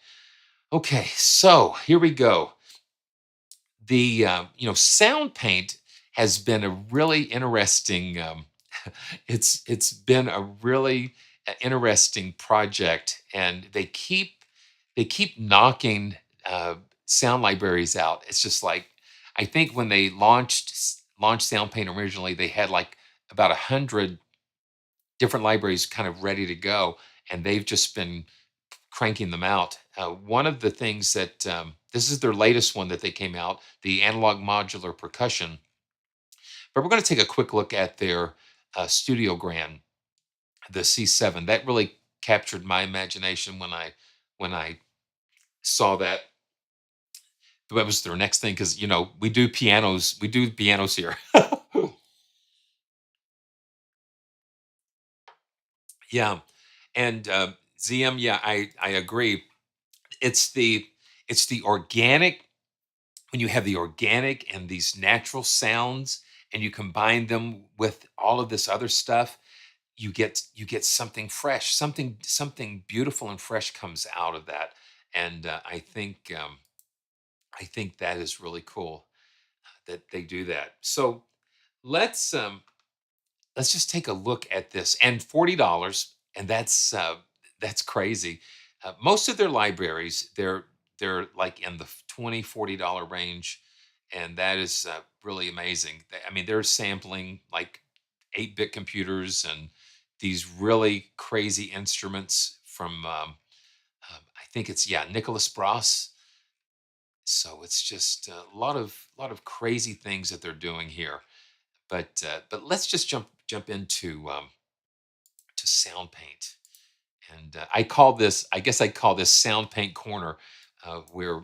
[SPEAKER 1] Okay, so here we go. The Soundpaint has been a really interesting. It's been a really interesting project, and they keep knocking sound libraries out. It's just like I think when they launched Soundpaint originally, they had like about 100 different libraries kind of ready to go, and they've just been cranking them out. One of the things that this is their latest one that they came out, the analog modular percussion. But we're going to take a quick look at their Studio Grand, the C7. That really captured my imagination when I saw that. That was their next thing because we do pianos here. Yeah, and ZM, yeah, I agree. It's the it's the organic when you have the organic and these natural sounds and you combine them with all of this other stuff, you get something fresh, something beautiful and fresh comes out of that. And I think that is really cool that they do that. So let's let's just take a look at this. And $40, and that's crazy. Most of their libraries, they're like in the 20 $40 range, and that is really amazing. I mean, they're sampling like 8-bit computers and these really crazy instruments from I think it's, yeah, Nicholas Brass. So it's just a lot of crazy things that they're doing here. But let's just jump into to sound paint. And I guess I call this sound paint corner, where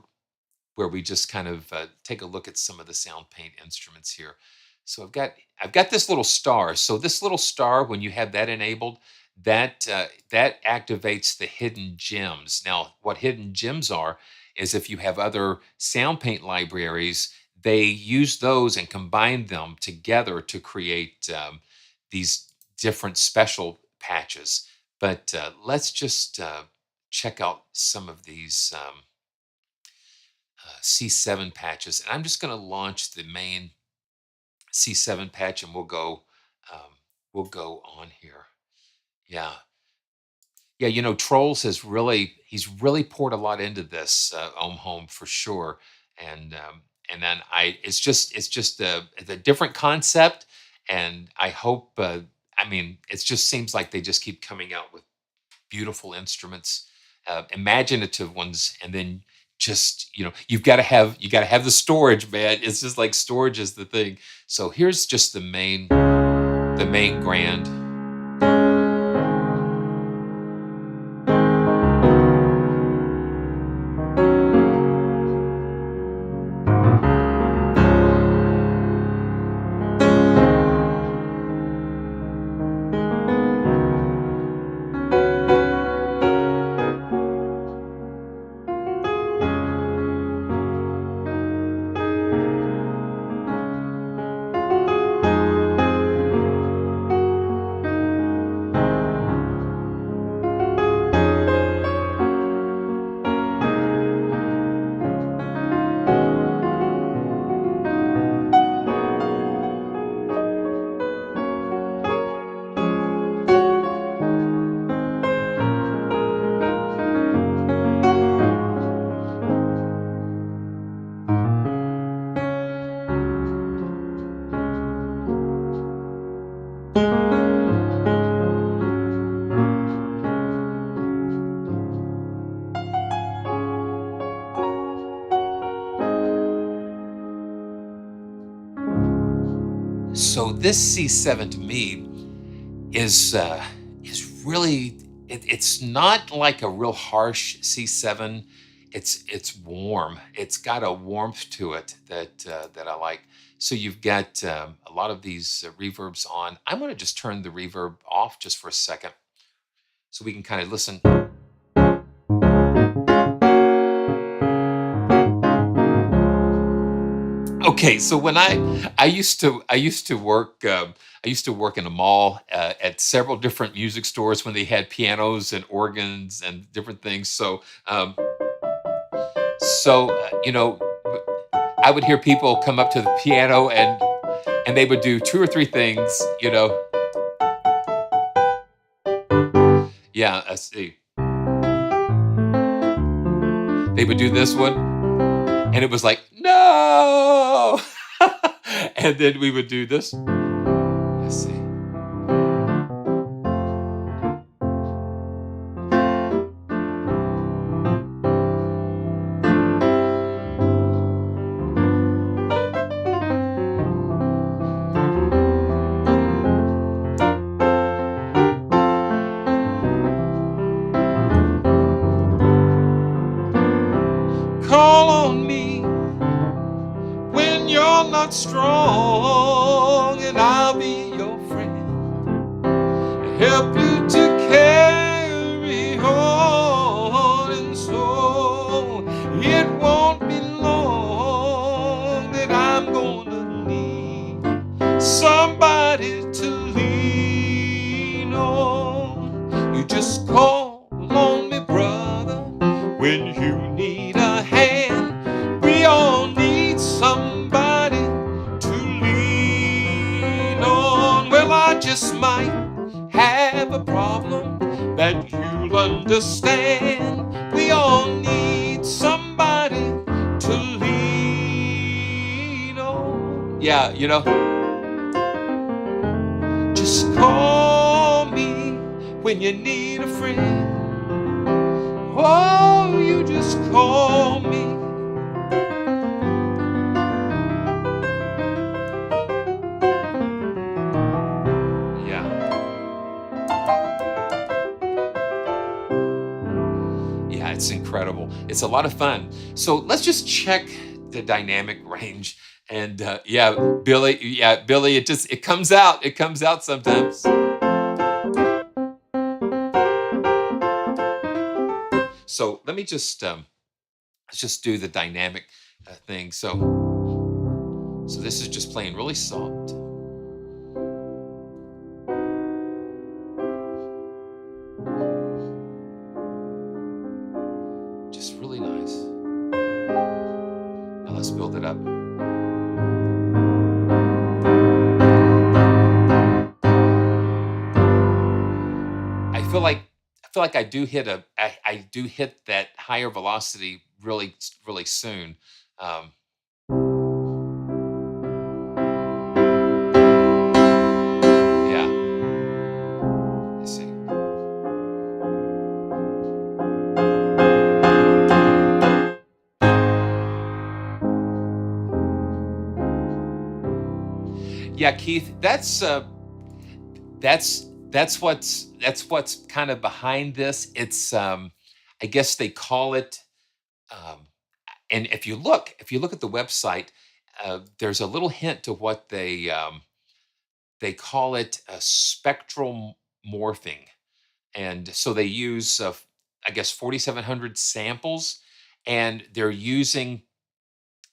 [SPEAKER 1] we just kind of take a look at some of the sound paint instruments here. So I've got this little star. So this little star, when you have that enabled, that activates the hidden gems. Now, what hidden gems are is if you have other sound paint libraries, they use those and combine them together to create these different special patches. But let's just check out some of these C7 patches. And I'm just going to launch the main C7 patch, and we'll go on here. Yeah, yeah. Trolls he's really poured a lot into this Ohm Home for sure. And then it's just a different concept, and I hope. I mean, it just seems like they just keep coming out with beautiful instruments, imaginative ones, and then just you got to have the storage, man. It's just like storage is the thing. So here's just the main grand. So this C7 to me is really it's not like a real harsh C7. it's warm. It's got a warmth to it that I like. So you've got a lot of these reverbs on. I'm going to just turn the reverb off just for a second, so we can kind of listen. Okay, so when I used to work in a mall at several different music stores when they had pianos and organs and different things. You know, I would hear people come up to the piano and they would do two or three things. Yeah, I see. They would do this one, and it was like no, and then we would do this. Let's see. Call on me when you're not strong, and I'll be your friend, help you to carry on, and so it won't be long that I'm gonna need somebody to lean on. You just call on me, brother, when you need a hand. We all need somebody to lean on. Well, I just might have a problem that you'll understand. We all need somebody to lean on. Yeah, just call me when you need a friend. Oh, you just call me. Yeah. Yeah, it's incredible. It's a lot of fun. So let's just check the dynamic range. And Billy, it comes out. It comes out sometimes. So let me just let's just do the dynamic thing. So this is just playing really soft. Just really nice. Now let's build it up. I feel like I do hit that higher velocity really soon. Um, yeah, let's see. Yeah, Keith, that's what's kind of behind this. It's I guess they call it um, and if you look at the website, there's a little hint to what they call it spectral morphing, and so they use I guess 4,700 samples, and they're using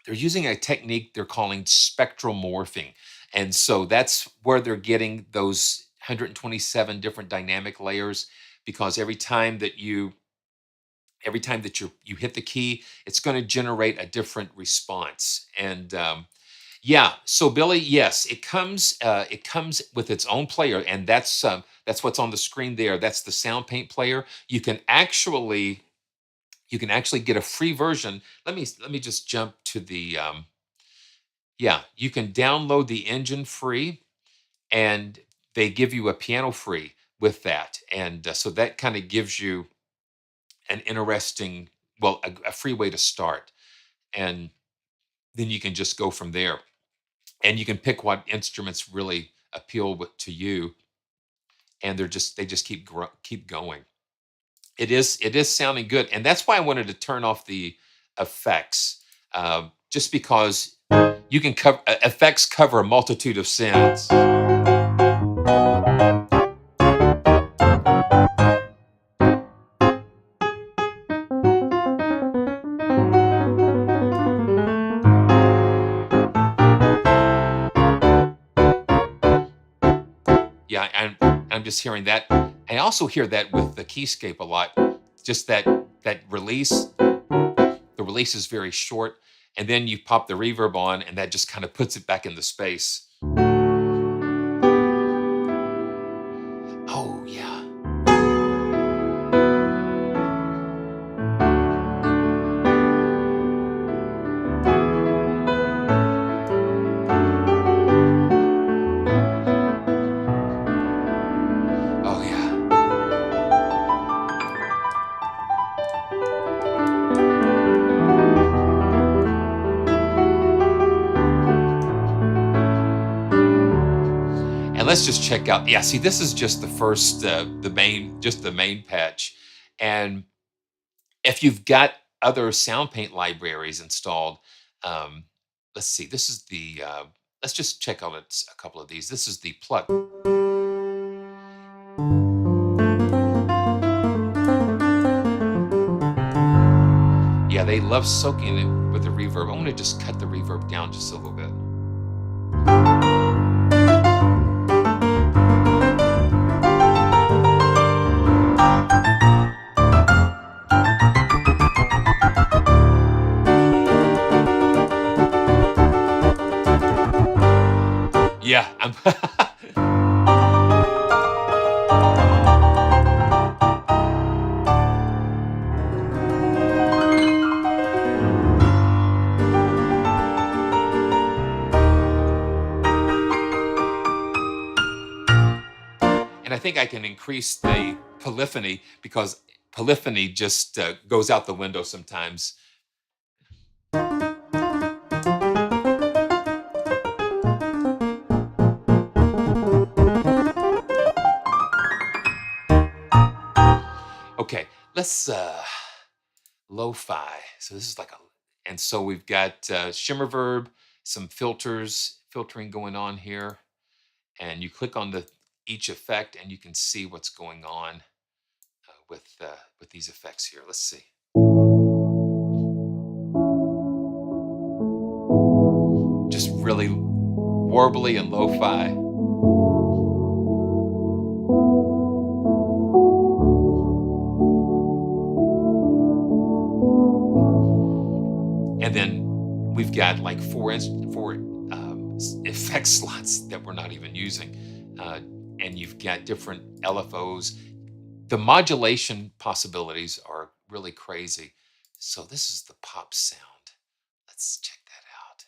[SPEAKER 1] a technique they're calling spectral morphing, and so that's where they're getting those 127 different dynamic layers, because every time that you hit the key, it's going to generate a different response. And yeah, so Billy, yes, it comes with its own player, and that's what's on the screen there. That's the Soundpaint player. You can actually get a free version. Let me just jump to the yeah. You can download the engine free, and they give you a piano free with that, and so that kind of gives you an interesting, well, a free way to start, and then you can just go from there, and you can pick what instruments really appeal to you, and they just keep going. It is sounding good, and that's why I wanted to turn off the effects, just because you can cover effects cover a multitude of sins. Yeah, I'm just hearing that. I also hear that with the keyscape a lot. Just that release. The release is very short, and then you pop the reverb on, and that just kind of puts it back in the space. Oh yeah. Oh yeah. And let's just check out. Yeah, see, this is just the first, just the main patch. And if you've got other Soundpaint libraries installed, um, let's see. This is the. Let's just check out a couple of these. This is the plug. Yeah, they love soaking it with the reverb. I'm going to just cut the reverb down just a little bit. Yeah, I'm. And I think I can increase the polyphony because polyphony just goes out the window sometimes. Okay, let's lo-fi. So this is like and so we've got shimmer verb, some filtering going on here, and you click on each effect, and you can see what's going on with these effects here. Let's see. Just really warbly and lo-fi. And then we've got like four effect slots that we're not even using. And you've got different LFOs. The modulation possibilities are really crazy. So this is the pop sound. Let's check that out.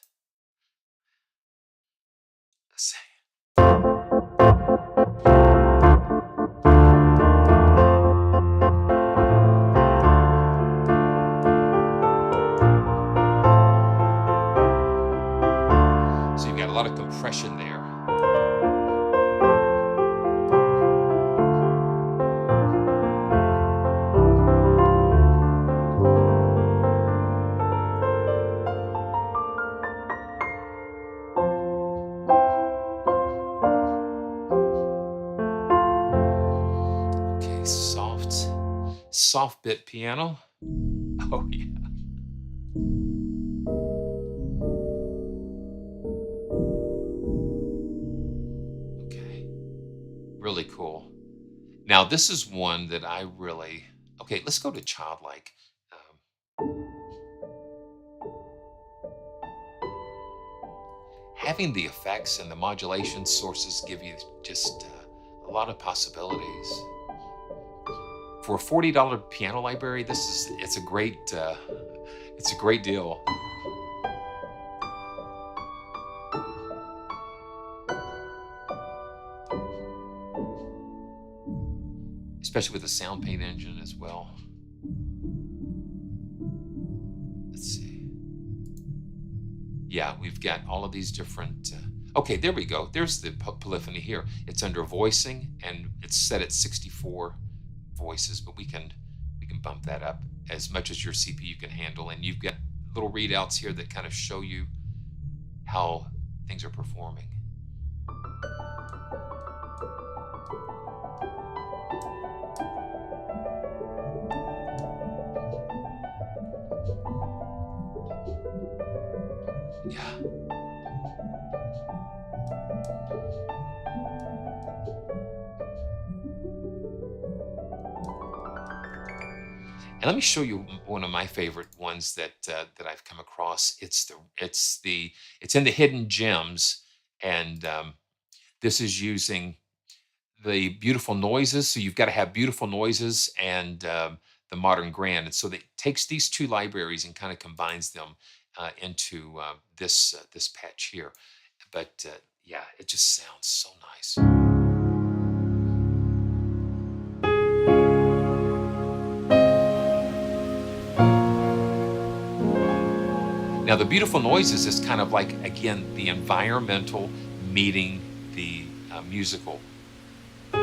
[SPEAKER 1] Let's see. So you've got a lot of compression there. Soft bit piano. Oh yeah. Okay. Really cool. Now this is one that I really, okay, let's go to childlike. Having the effects and the modulation sources give you just a lot of possibilities. For a $40 piano library, it's a great deal. Especially with the Soundpaint engine as well. Let's see. Yeah, we've got all of these different. Okay, there we go. There's the polyphony here. It's under voicing, and it's set at 64 voices, but we can We can bump that up as much as your CPU can handle. And you've got little readouts here that kind of show you how things are performing. Yeah. And let me show you one of my favorite ones that I've come across. It's in the hidden gems, and this is using the beautiful noises. So you've got to have beautiful noises and the modern grand. And so it takes these two libraries and kind of combines them into this patch here. But yeah, it just sounds so nice. Now, the beautiful noises is kind of like, again, the environmental meeting the musical. And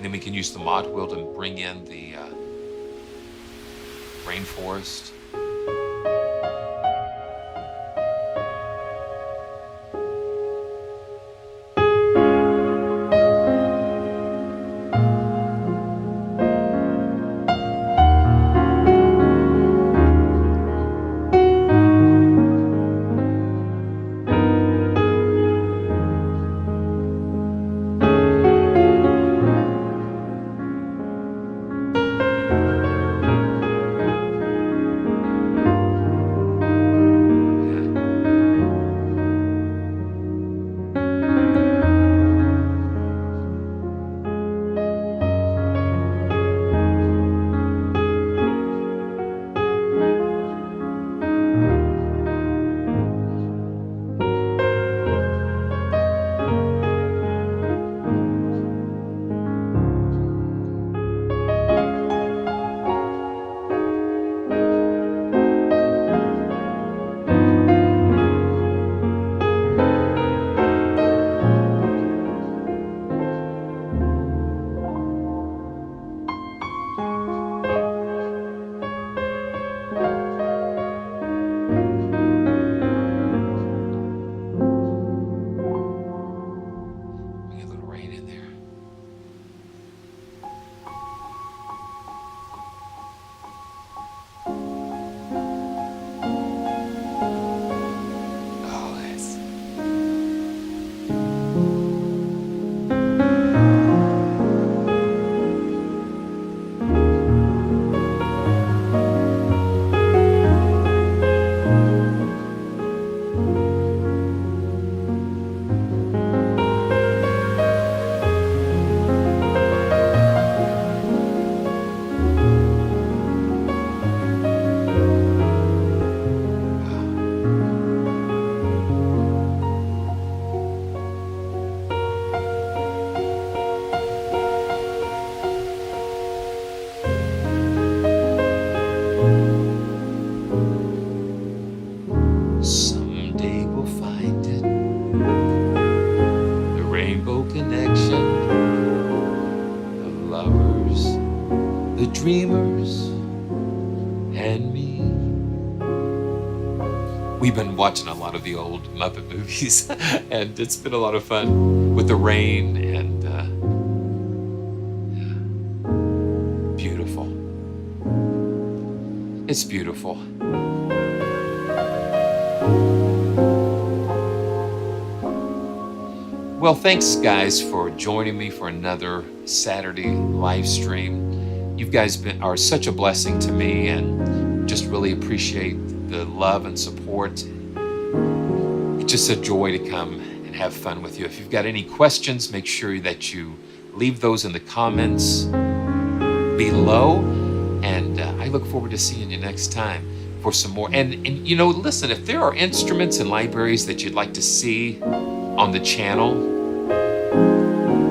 [SPEAKER 1] then we can use the mod wheel to bring in the rainforest. Dreamers and me. We've been watching a lot of the old Muppet movies, and it's been a lot of fun with the rain and yeah. Beautiful. It's beautiful. Well, thanks guys for joining me for another Saturday live stream. You guys are such a blessing to me, and just really appreciate the love and support. It's just a joy to come and have fun with you. If you've got any questions, make sure that you leave those in the comments below. And I look forward to seeing you next time for some more. And you know, listen, if there are instruments and libraries that you'd like to see on the channel,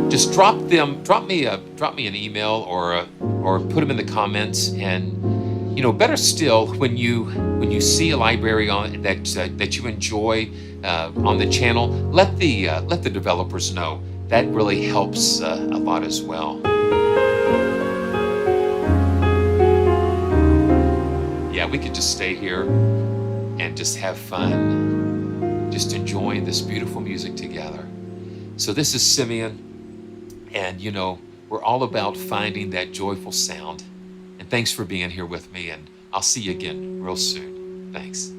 [SPEAKER 1] just drop me an email or put them in the comments. And you know, better still, when you see a library on that you enjoy on the channel, let the developers know, that really helps a lot as well. Yeah, we could just stay here and just have fun, just enjoying this beautiful music together. So this is Simeon, and we're all about finding that joyful sound. And thanks for being here with me, and I'll see you again real soon. Thanks.